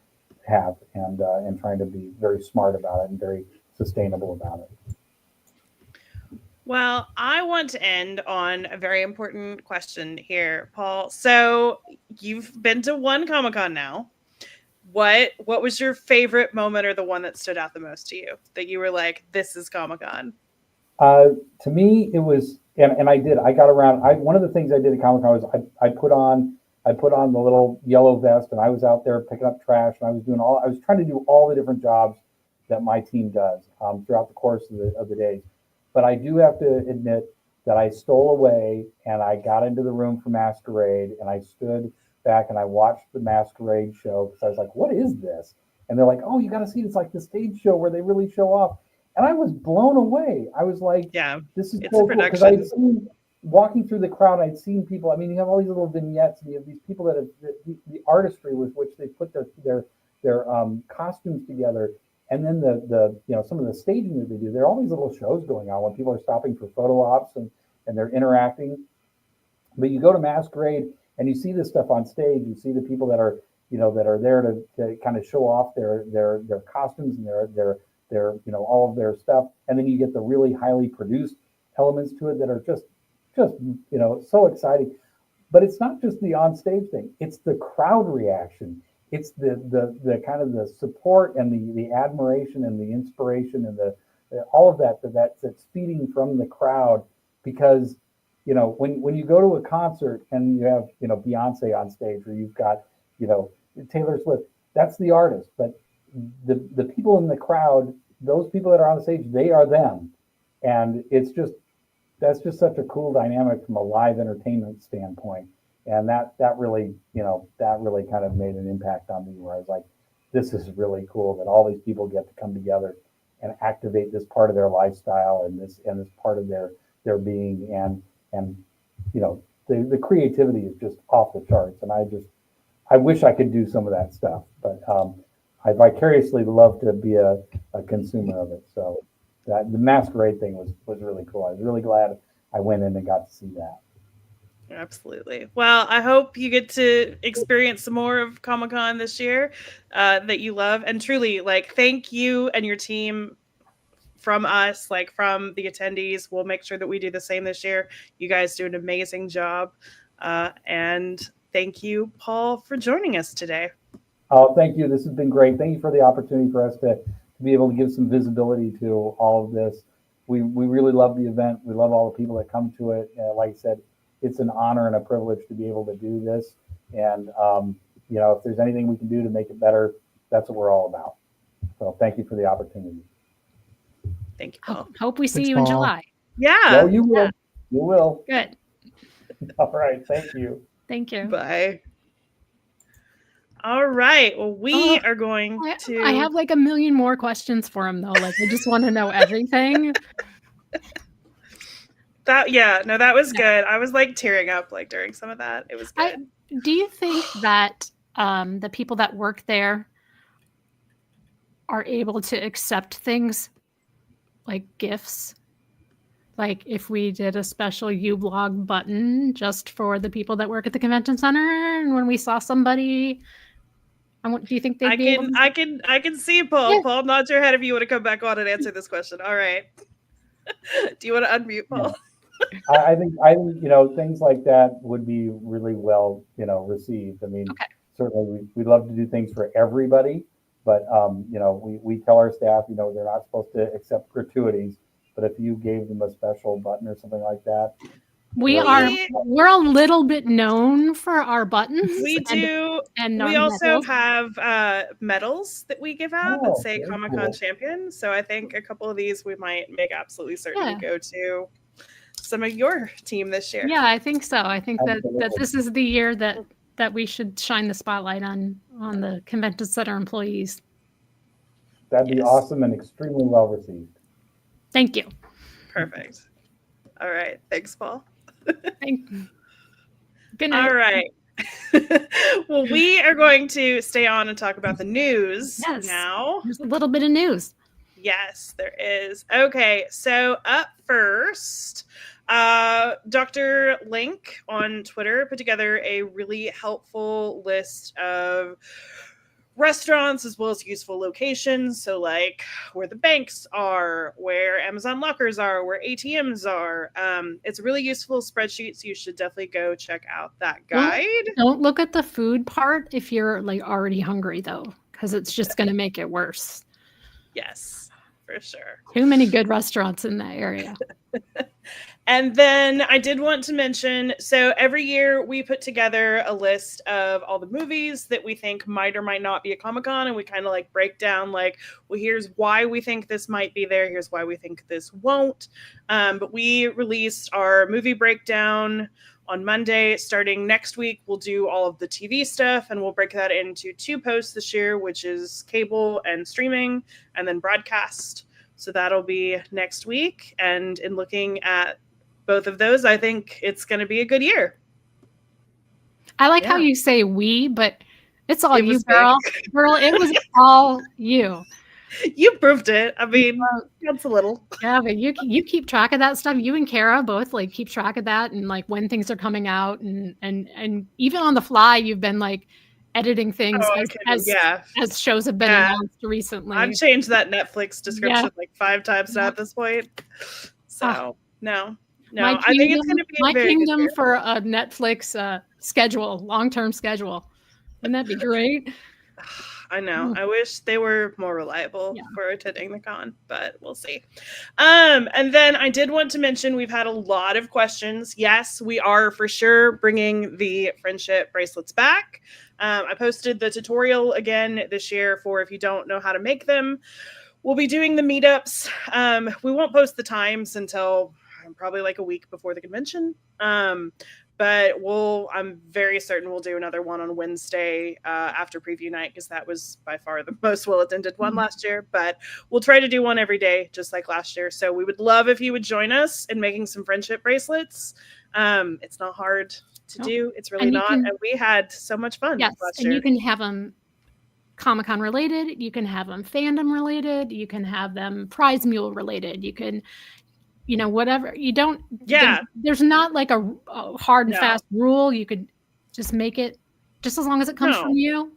have, and trying to be very smart about it and very sustainable about it. Well, I want to end on a very important question here, Paul. So you've been to one Comic-Con now. What was your favorite moment, or the one that stood out the most to you, that you were like, this is Comic-Con? To me, it was, and I got around. One of the things I did at Comic-Con was I put on the little yellow vest, and I was out there picking up trash, and I was trying to do all the different jobs that my team does throughout the course of the days. But I do have to admit that I stole away and I got into the room for Masquerade, and I stood back and I watched the Masquerade show, because I was like, what is this? And they're like, oh, you got to see it. It's like the stage show where they really show off. And I was blown away. I was like, yeah, this is it's so a cool. Because production. I'd seen, walking through the crowd, I'd seen people. I mean, you have all these little vignettes, and you have these people that have the artistry with which they put their costumes together. And then the some of the staging that they do. There are all these little shows going on when people are stopping for photo ops and they're interacting. But you go to Masquerade and you see this stuff on stage. You see the people that are there to kind of show off their costumes and their all of their stuff. And then you get the really highly produced elements to it that are just so exciting. But it's not just the on-stage thing. It's the crowd reaction. It's the kind of the support and the admiration and the inspiration and the all of that's feeding from the crowd. Because, you know, when you go to a concert and you have, you know, Beyonce on stage, or you've got, you know, Taylor Swift, that's the artist. But the people in the crowd, those people that are on the stage, they are them. And that's just such a cool dynamic from a live entertainment standpoint. And that really, you know, that really kind of made an impact on me, where I was like, this is really cool that all these people get to come together and activate this part of their lifestyle and this part of their being. And you know, the creativity is just off the charts. And I wish I could do some of that stuff, but I vicariously love to be a consumer of it. So the masquerade thing was really cool. I was really glad I went in and got to see that. Absolutely. Well, I hope you get to experience some more of Comic-Con this year that you love. And truly, like, thank you and your team from us, like from the attendees. We'll make sure that we do the same this year. You guys do an amazing job. And thank you, Paul, for joining us today. Oh, thank you. This has been great. Thank you for the opportunity for us to be able to give some visibility to all of this. We really love the event. We love all the people that come to it. Like I said, it's an honor and a privilege to be able to do this. And, you know, if there's anything we can do to make it better, that's what we're all about. So thank you for the opportunity. Thank you, Paul. Hope we see Thanks, you in Paul. July. Yeah. No, you will. Yeah. You will. Good. All right. Thank you. Thank you. Bye. All right. Well, we are going to. I have like a million more questions for him though. Like I just want to know everything. That was good. I was like tearing up like during some of that. It was good. Do you think that the people that work there are able to accept things like gifts? Like if we did a special ublog button just for the people that work at the convention center, and when we saw somebody, do you think they'd be able to? I can see Paul. Yeah. Paul, nod your head if you want to come back on and answer this question. All right. Do you want to unmute, Paul? Yeah. I think you know, things like that would be really well, you know, received. I mean, certainly we love to do things for everybody, but you know, we tell our staff, you know, they're not supposed to accept gratuities, but if you gave them a special button or something like that. We're a little bit known for our buttons. We do. And we also have medals that we give out that say Comic-Con champion. So I think a couple of these we might make absolutely certain to go to some of your team this year. Yeah, I think so. I think that this is the year that we should shine the spotlight on the convention center employees. That'd be awesome and extremely well received. Thank you. Perfect. All right. Thanks, Paul. Thank you. Good night. All right. Well, we are going to stay on and talk about the news now. There's a little bit of news. Yes, there is. Okay, so up first, Dr. Link on Twitter put together a really helpful list of restaurants as well as useful locations. So like where the banks are, where Amazon lockers are, where ATMs are. It's a really useful spreadsheet, so you should definitely go check out that guide. Don't look at the food part if you're like already hungry though, because it's just going to make it worse. Yes, for sure. Too many good restaurants in that area. And then I did want to mention, so every year we put together a list of all the movies that we think might or might not be at Comic-Con, and we kind of like break down like, well, here's why we think this might be there, here's why we think this won't. But we released our movie breakdown on Monday. Starting next week, we'll do all of the TV stuff, and we'll break that into 2 posts this year, which is cable and streaming, and then broadcast. So that'll be next week. And in looking at both of those, I think it's going to be a good year. I like how you say we, but it's all you, girl. Girl, it was all you. You proved it. I mean, that's a little. Yeah, but you keep track of that stuff. You and Kara both like keep track of that and like when things are coming out and even on the fly, you've been like editing things as shows have been announced recently. I've changed that Netflix description like 5 times now at this point. So no. No, I think it's going to be my a very good kingdom year. for a Netflix schedule, long-term schedule. Wouldn't that be great? I know. Mm. I wish they were more reliable Yeah. for attending the con, but we'll see. And then I did want to mention we've had a lot of questions. Yes, we are for sure bringing the friendship bracelets back. I posted the tutorial again this year for if you don't know how to make them. We'll be doing the meetups. We won't post the times until probably like a week before the convention. But I'm very certain we'll do another one on Wednesday after preview night, because that was by far the most well-attended one last year. But we'll try to do one every day, just like last year. So we would love if you would join us in making some friendship bracelets. It's not hard to do. It's really not. And we had so much fun Yes, last and year. you can have them Comic-Con related. You can have them fandom related. You can have them prize mule related. You can, whatever. You don't. Yeah. There's not like a hard and No. fast rule. You could just make it, just as long as it comes from you.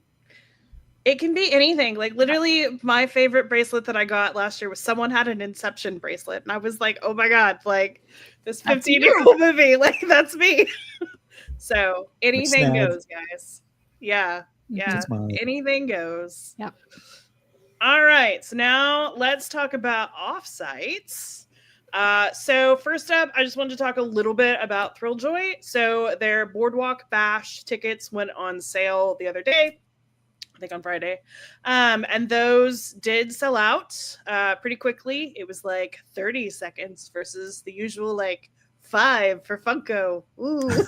It can be anything. Like literally my favorite bracelet that I got last year was someone had an Inception bracelet. And I was like, oh my God, like this 15-year-old movie, like that's me. So anything goes, guys. Yeah. Yeah. Anything goes. Yep. All right. So now let's talk about offsites. So first up, I just wanted to talk a little bit about Thrilljoy. So their Boardwalk Bash tickets went on sale the other day, I think on Friday. And those did sell out pretty quickly. It was like 30 seconds versus the usual like 5 for Funko. Ooh.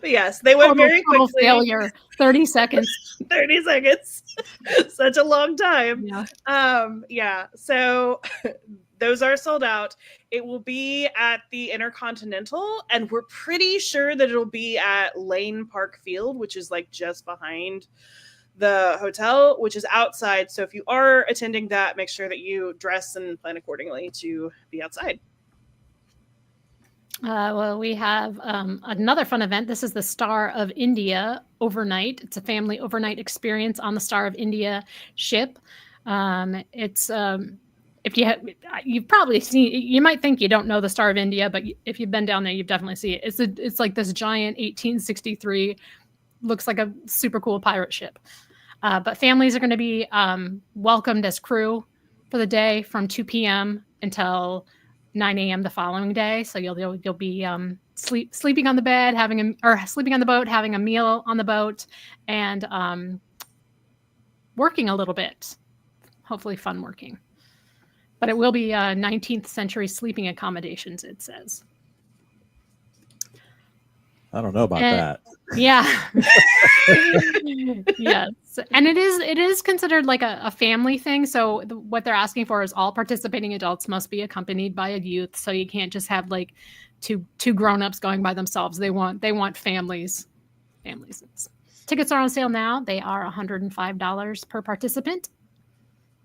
But yes, they went very quickly. Failure. 30 seconds. 30 seconds. Such a long time. Yeah. So those are sold out. It will be at the Intercontinental, and we're pretty sure that it'll be at Lane Park Field, which is like just behind the hotel, which is outside. So if you are attending that, make sure that you dress and plan accordingly to be outside. Well, we have another fun event. This is the Star of India overnight. It's a family overnight experience on the Star of India ship. It's if you've probably seen, you might think you don't know the Star of India, but if you've been down there, you've definitely seen it. It's like this giant 1863, looks like a super cool pirate ship. But families are going to be welcomed as crew for the day from 2 p.m. until 9 a.m. the following day. So you'll be sleeping on the bed, sleeping on the boat, having a meal on the boat, and working a little bit. Hopefully fun working. But it will be 19th century sleeping accommodations, it says. I don't know about that. Yeah. Yes. And it is considered like a family thing. So what they're asking for is all participating adults must be accompanied by a youth. So you can't just have like two grown-ups going by themselves. They want families. Tickets are on sale now. They are $105 per participant.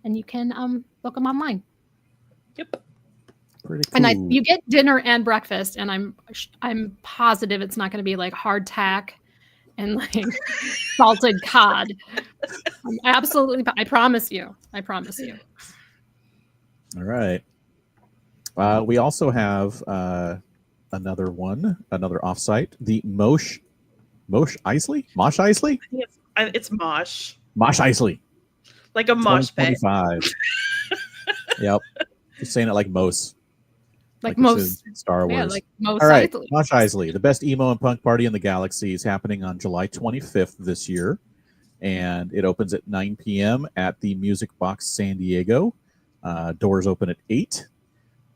And you can book them online. Yep. Pretty cool. And you get dinner and breakfast, and I'm positive it's not going to be like hardtack and like salted cod. I promise you. All right. We also have another offsite, the Mosh Eisley? Mosh Eisley? It's Mosh. Mosh Eisley. Like a mosh pit. 2025. Yep. Just saying it like Mos. Like most Star Wars. Yeah, like most. All right, Eisley. Mosh Eisley, the best emo and punk party in the galaxy, is happening on July 25th this year, and it opens at 9 p.m. at the Music Box San Diego. Doors open at 8,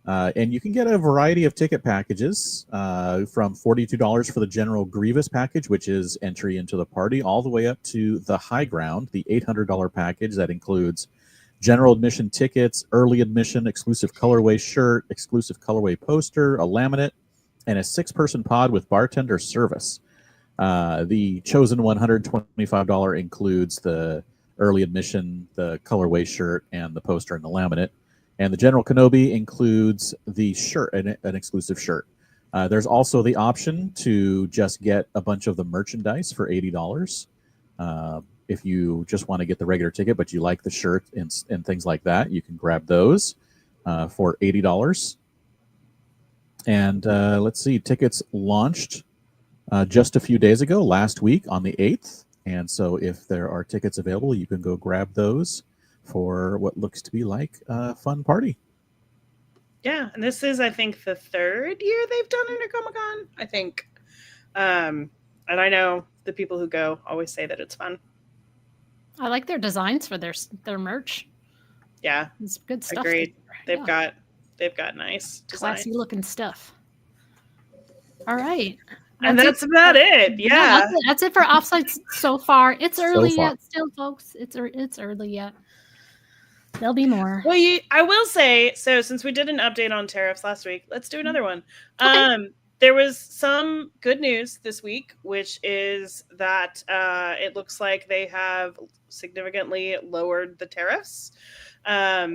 and you can get a variety of ticket packages from $42 for the General Grievous package, which is entry into the party, all the way up to the High Ground, the $800 package that includes general admission tickets, early admission, exclusive colorway shirt, exclusive colorway poster, a laminate, and a 6-person pod with bartender service. The chosen $125 includes the early admission, the colorway shirt, and the poster and the laminate. And the General Kenobi includes the shirt, an exclusive shirt. There's also the option to just get a bunch of the merchandise for $80. If you just want to get the regular ticket, but you like the shirt and things like that, you can grab those for $80. And let's see, tickets launched just a few days ago, last week on the 8th. And so if there are tickets available, you can go grab those for what looks to be like a fun party. Yeah, and this is, I think, the third year they've done Intercomic-Con, I think. And I know the people who go always say that it's fun. I like their designs for their merch. Yeah, It's good stuff. agreed. there. They've got nice design. Classy looking stuff. All right. And that's about it. Yeah. That's it for offsites so far. It's early far. yet, still, folks. It's early yet. There'll be more. Well, I will say, so since we did an update on tariffs last week, let's do another one. Okay. There was some good news this week, which is that it looks like they have significantly lowered the tariffs. Now,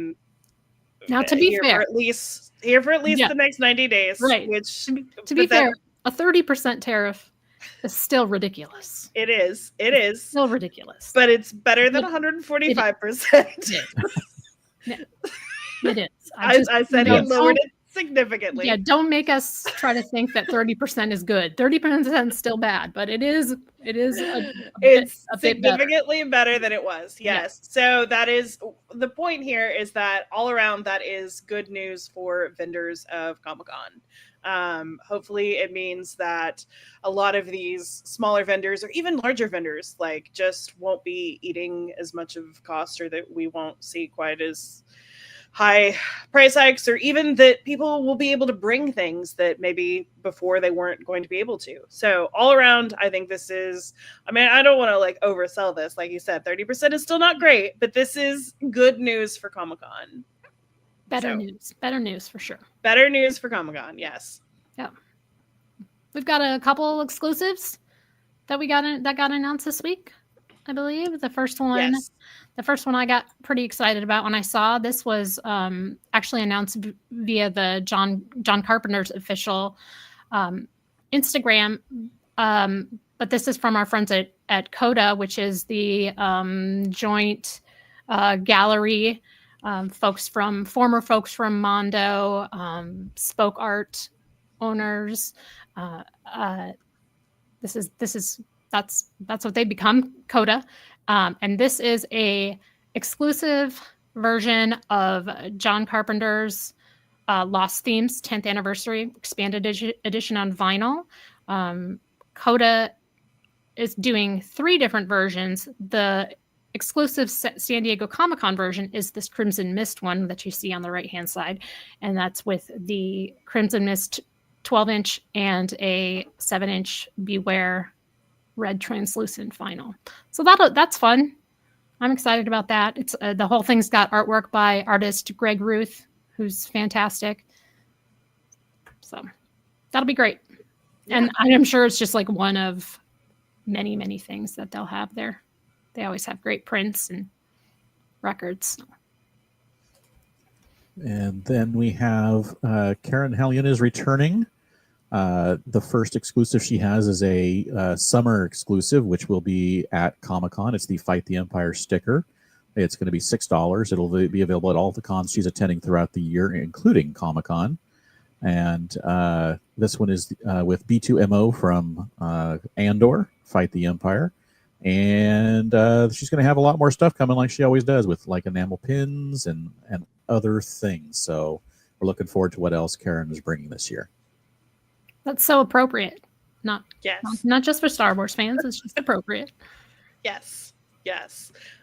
to be here fair, for at least the next 90 days. Right. Which, to be fair, a 30% tariff is still ridiculous. it is. It is. Still ridiculous. But it's better than 145%. It is. I said he lowered it significantly. Yeah, don't make us try to think that 30% is good. 30% is still bad, but it is It's a bit significantly better than it was. Yes. So that is the point here, is that all around that is good news for vendors of Comic-Con. Hopefully it means that a lot of these smaller vendors or even larger vendors like just won't be eating as much of cost, or that we won't see quite as high price hikes, or even that people will be able to bring things that maybe before they weren't going to be able to. So all around, I think this is, I mean, I don't want to like oversell this. Like you said, 30% is still not great, but this is good news for Comic-Con. Better news for sure. Better news for Comic-Con, yes. Yeah. We've got a couple exclusives that got announced this week, I believe. The first one I got pretty excited about when I saw. This was actually announced via the John Carpenter's official Instagram. But this is from our friends at Coda, which is the joint gallery. Former folks from Mondo, Spoke Art owners. That's what they become, Coda. And this is a exclusive version of John Carpenter's Lost Themes 10th anniversary expanded edition on vinyl. Coda is doing 3 different versions. The exclusive San Diego Comic-Con version is this Crimson Mist one that you see on the right-hand side. And that's with the Crimson Mist 12-inch and a 7-inch Beware red translucent vinyl. So that's fun. I'm excited about that. It's the whole thing's got artwork by artist Greg Ruth, who's fantastic. So that'll be great. Yeah. And I'm sure it's just like one of many, many things that they'll have there. They always have great prints and records. And then we have Karen Hellion is returning. The first exclusive she has is a summer exclusive, which will be at Comic-Con. It's the Fight the Empire sticker. It's going to be $6. It'll be available at all the cons she's attending throughout the year, including Comic-Con. And this one is with B2MO from Andor, Fight the Empire. And she's going to have a lot more stuff coming, like she always does, with like enamel pins and other things. So we're looking forward to what else Karen is bringing this year. That's so appropriate. Not just for Star Wars fans. It's just appropriate. Yes.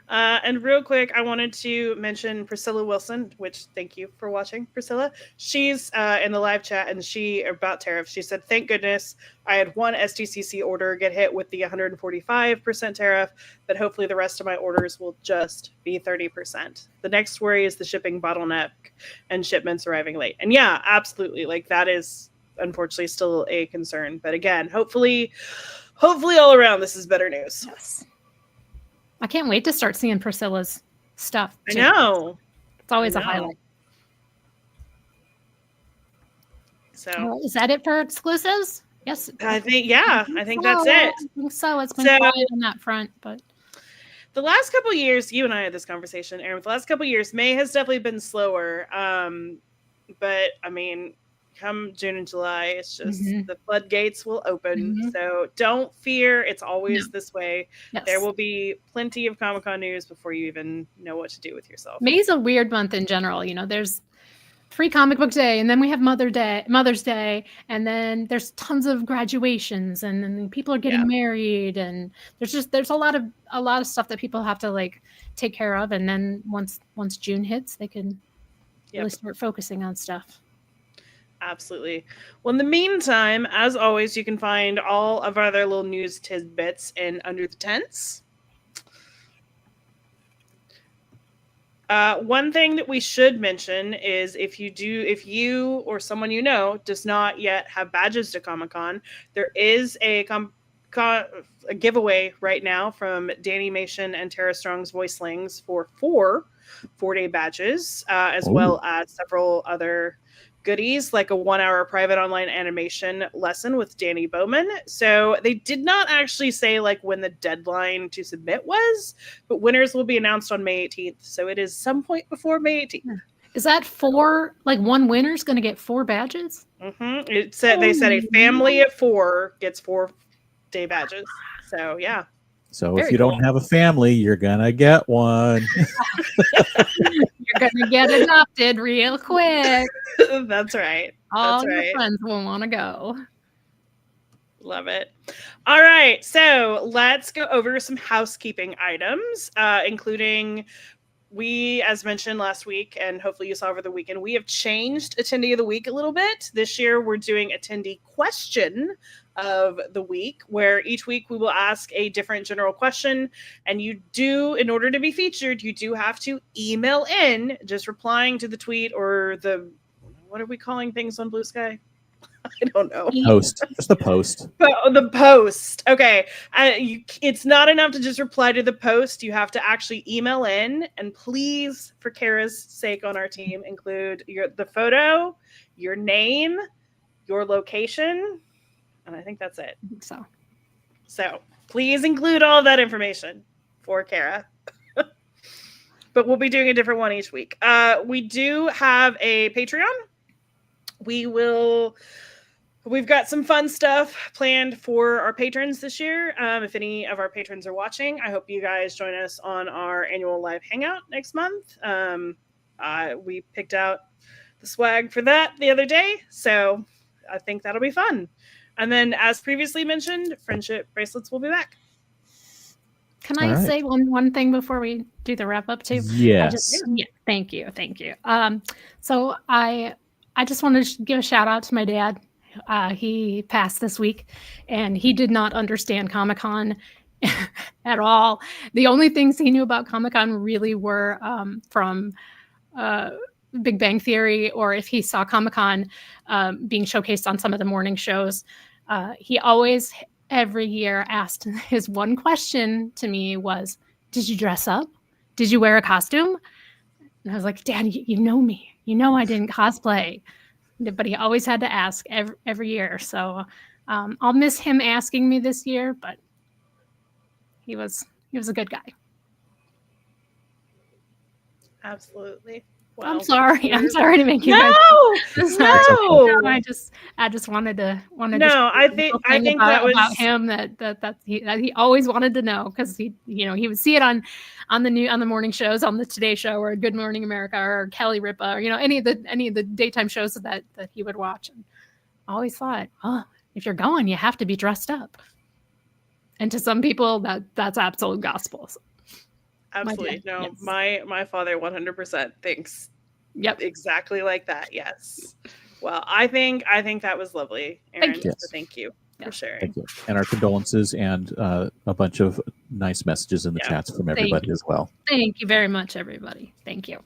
And real quick, I wanted to mention Priscilla Wilson, which thank you for watching, Priscilla. She's in the live chat, and about tariffs, she said, thank goodness I had one SDCC order get hit with the 145% tariff, but hopefully the rest of my orders will just be 30%. The next worry is the shipping bottleneck and shipments arriving late. And yeah, absolutely. Like that is unfortunately still a concern. But again, hopefully all around this is better news. Yes. I can't wait to start seeing Priscilla's stuff too. I know. It's always a highlight. So is that it for exclusives? Yes. I think that's it. I think so. It's been quiet on that front, but the last couple of years, you and I had this conversation, Aaron. The last couple of years, May has definitely been slower. But I mean, come June and July, it's just Mhm. the floodgates will open. Mhm. So don't fear. It's always this way. Yes. There will be plenty of Comic-Con news before you even know what to do with yourself. May's a weird month in general. You know, there's Free Comic Book Day, and then we have Mother's Day, and then there's tons of graduations, and then people are getting married, and there's a lot of stuff that people have to like take care of, and then once June hits, they can really start focusing on stuff. Absolutely. Well, in the meantime, as always, you can find all of our other little news tidbits in Under the Tents. One thing that we should mention is if you or someone you know does not yet have badges to Comic-Con, there is a giveaway right now from Danny Mason and Tara Strong's Voicelings for 4-day badges, as well as several other goodies, like a 1-hour private online animation lesson with Danny Bowman. So they did not actually say like when the deadline to submit was, but winners will be announced on May 18th. So it is some point before May 18th. Is that one winner's going to get 4 badges? Mm-hmm. They said a family of 4 gets 4-day badges. So yeah. So if you don't have a family, you're gonna get one. You're gonna get adopted real quick. That's right. All your friends will want to go. Love it. All right, so let's go over some housekeeping items, including we, as mentioned last week, and hopefully you saw over the weekend, we have changed Attendee of the Week a little bit. This year, we're doing Attendee Question of the Week, where each week we will ask a different general question, and you do, in order to be featured, you do have to email in, just replying to the tweet or the, what are we calling things on Blue Sky? I don't know. Post. Just the post. The post. Okay. It's not enough to just reply to the post. You have to actually email in. And please, for Kara's sake on our team, include the photo, your name, your location. And I think that's it. I think so. So please include all that information for Kara. But we'll be doing a different one each week. We do have a Patreon. We've got some fun stuff planned for our patrons this year. If any of our patrons are watching, I hope you guys join us on our annual live hangout next month. We picked out the swag for that the other day, so I think that'll be fun. And then, as previously mentioned, friendship bracelets will be back. Can I say one thing before we do the wrap up too? Yes. Thank you. So I just wanted to give a shout out to my dad. He passed this week, and he did not understand Comic-Con at all. The only things he knew about Comic-Con really were from Big Bang Theory, or if he saw Comic-Con being showcased on some of the morning shows. He always, every year, asked his one question to me was, "Did you dress up? Did you wear a costume?" And I was like, "Dad, you know me. You know I didn't cosplay." But he always had to ask every year. So I'll miss him asking me this year, but he was a good guy. Absolutely. Well, I'm sorry to make you guys. No. I just wanted to. No, I think that was about him that he always wanted to know, because he would see it on the morning shows, on the Today Show or Good Morning America or Kelly Ripa, or any of the daytime shows that he would watch. And I always thought, if you're going, you have to be dressed up. And to some people, that's absolute gospel. So. Absolutely. My father 100% thinks exactly like that. Yes. Well, I think that was lovely, Aaron. Thank you. So thank you for sharing. Thank you. And our condolences and a bunch of nice messages in the chats from everybody as well. Thank you very much, everybody. Thank you.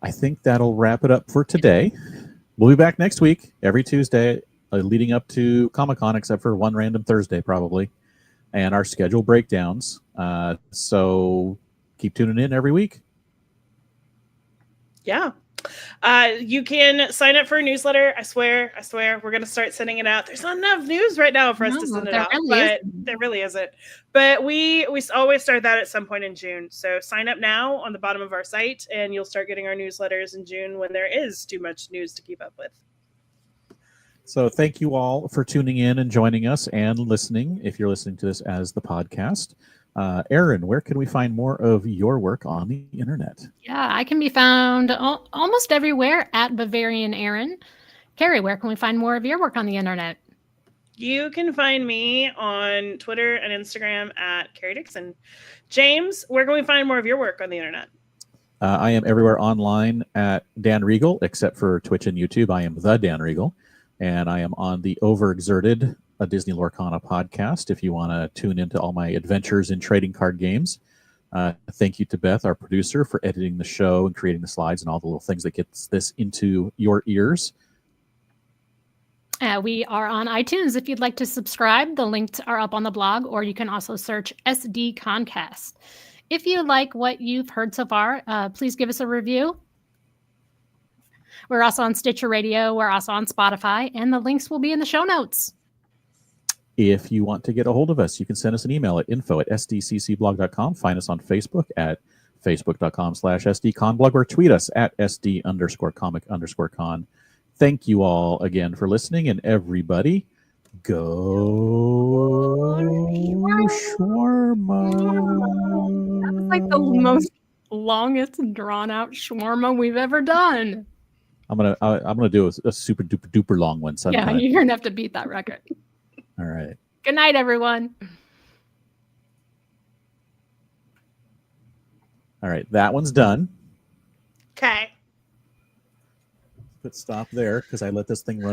I think that'll wrap it up for today. We'll be back next week, every Tuesday, leading up to Comic-Con, except for one random Thursday, probably. And our schedule breakdowns. So keep tuning in every week. Yeah. You can sign up for a newsletter. I swear, we're gonna start sending it out. There's not enough news right now for us to No, send it there out, really but isn't. there really isn't. But we always start that at some point in June. So sign up now on the bottom of our site, and you'll start getting our newsletters in June when there is too much news to keep up with. So thank you all for tuning in and joining us and listening, if you're listening to this as the podcast. Erin, where can we find more of your work on the internet? Yeah, I can be found almost everywhere at Bavarian Erin. Carrie, where can we find more of your work on the internet? You can find me on Twitter and Instagram at Carrie Dixon. James, where can we find more of your work on the internet? I am everywhere online at Dan Regal, except for Twitch and YouTube. I am the Dan Regal, and I am on the Overexerted, a Disney Lorcana podcast, if you want to tune into all my adventures in trading card games. Thank you to Beth, our producer, for editing the show and creating the slides and all the little things that gets this into your ears. We are on iTunes if you'd like to subscribe. The links are up on the blog, or you can also search SDConCast. If you like what you've heard so far, please give us a review. We're also on Stitcher Radio. We're also on Spotify, and the links will be in the show notes. If you want to get a hold of us, you can send us an email at info@sdccblog.com. Find us on Facebook at facebook.com/SDConblog, or tweet us at SD_comic_con. Thank you all again for listening, and everybody, go shawarma. That was like the most longest drawn out shawarma we've ever done. I'm gonna do a super duper duper long one sometime. Yeah, you're gonna have to beat that record. All right. Good night, everyone. All right, that one's done. Okay. Put stop there because I let this thing run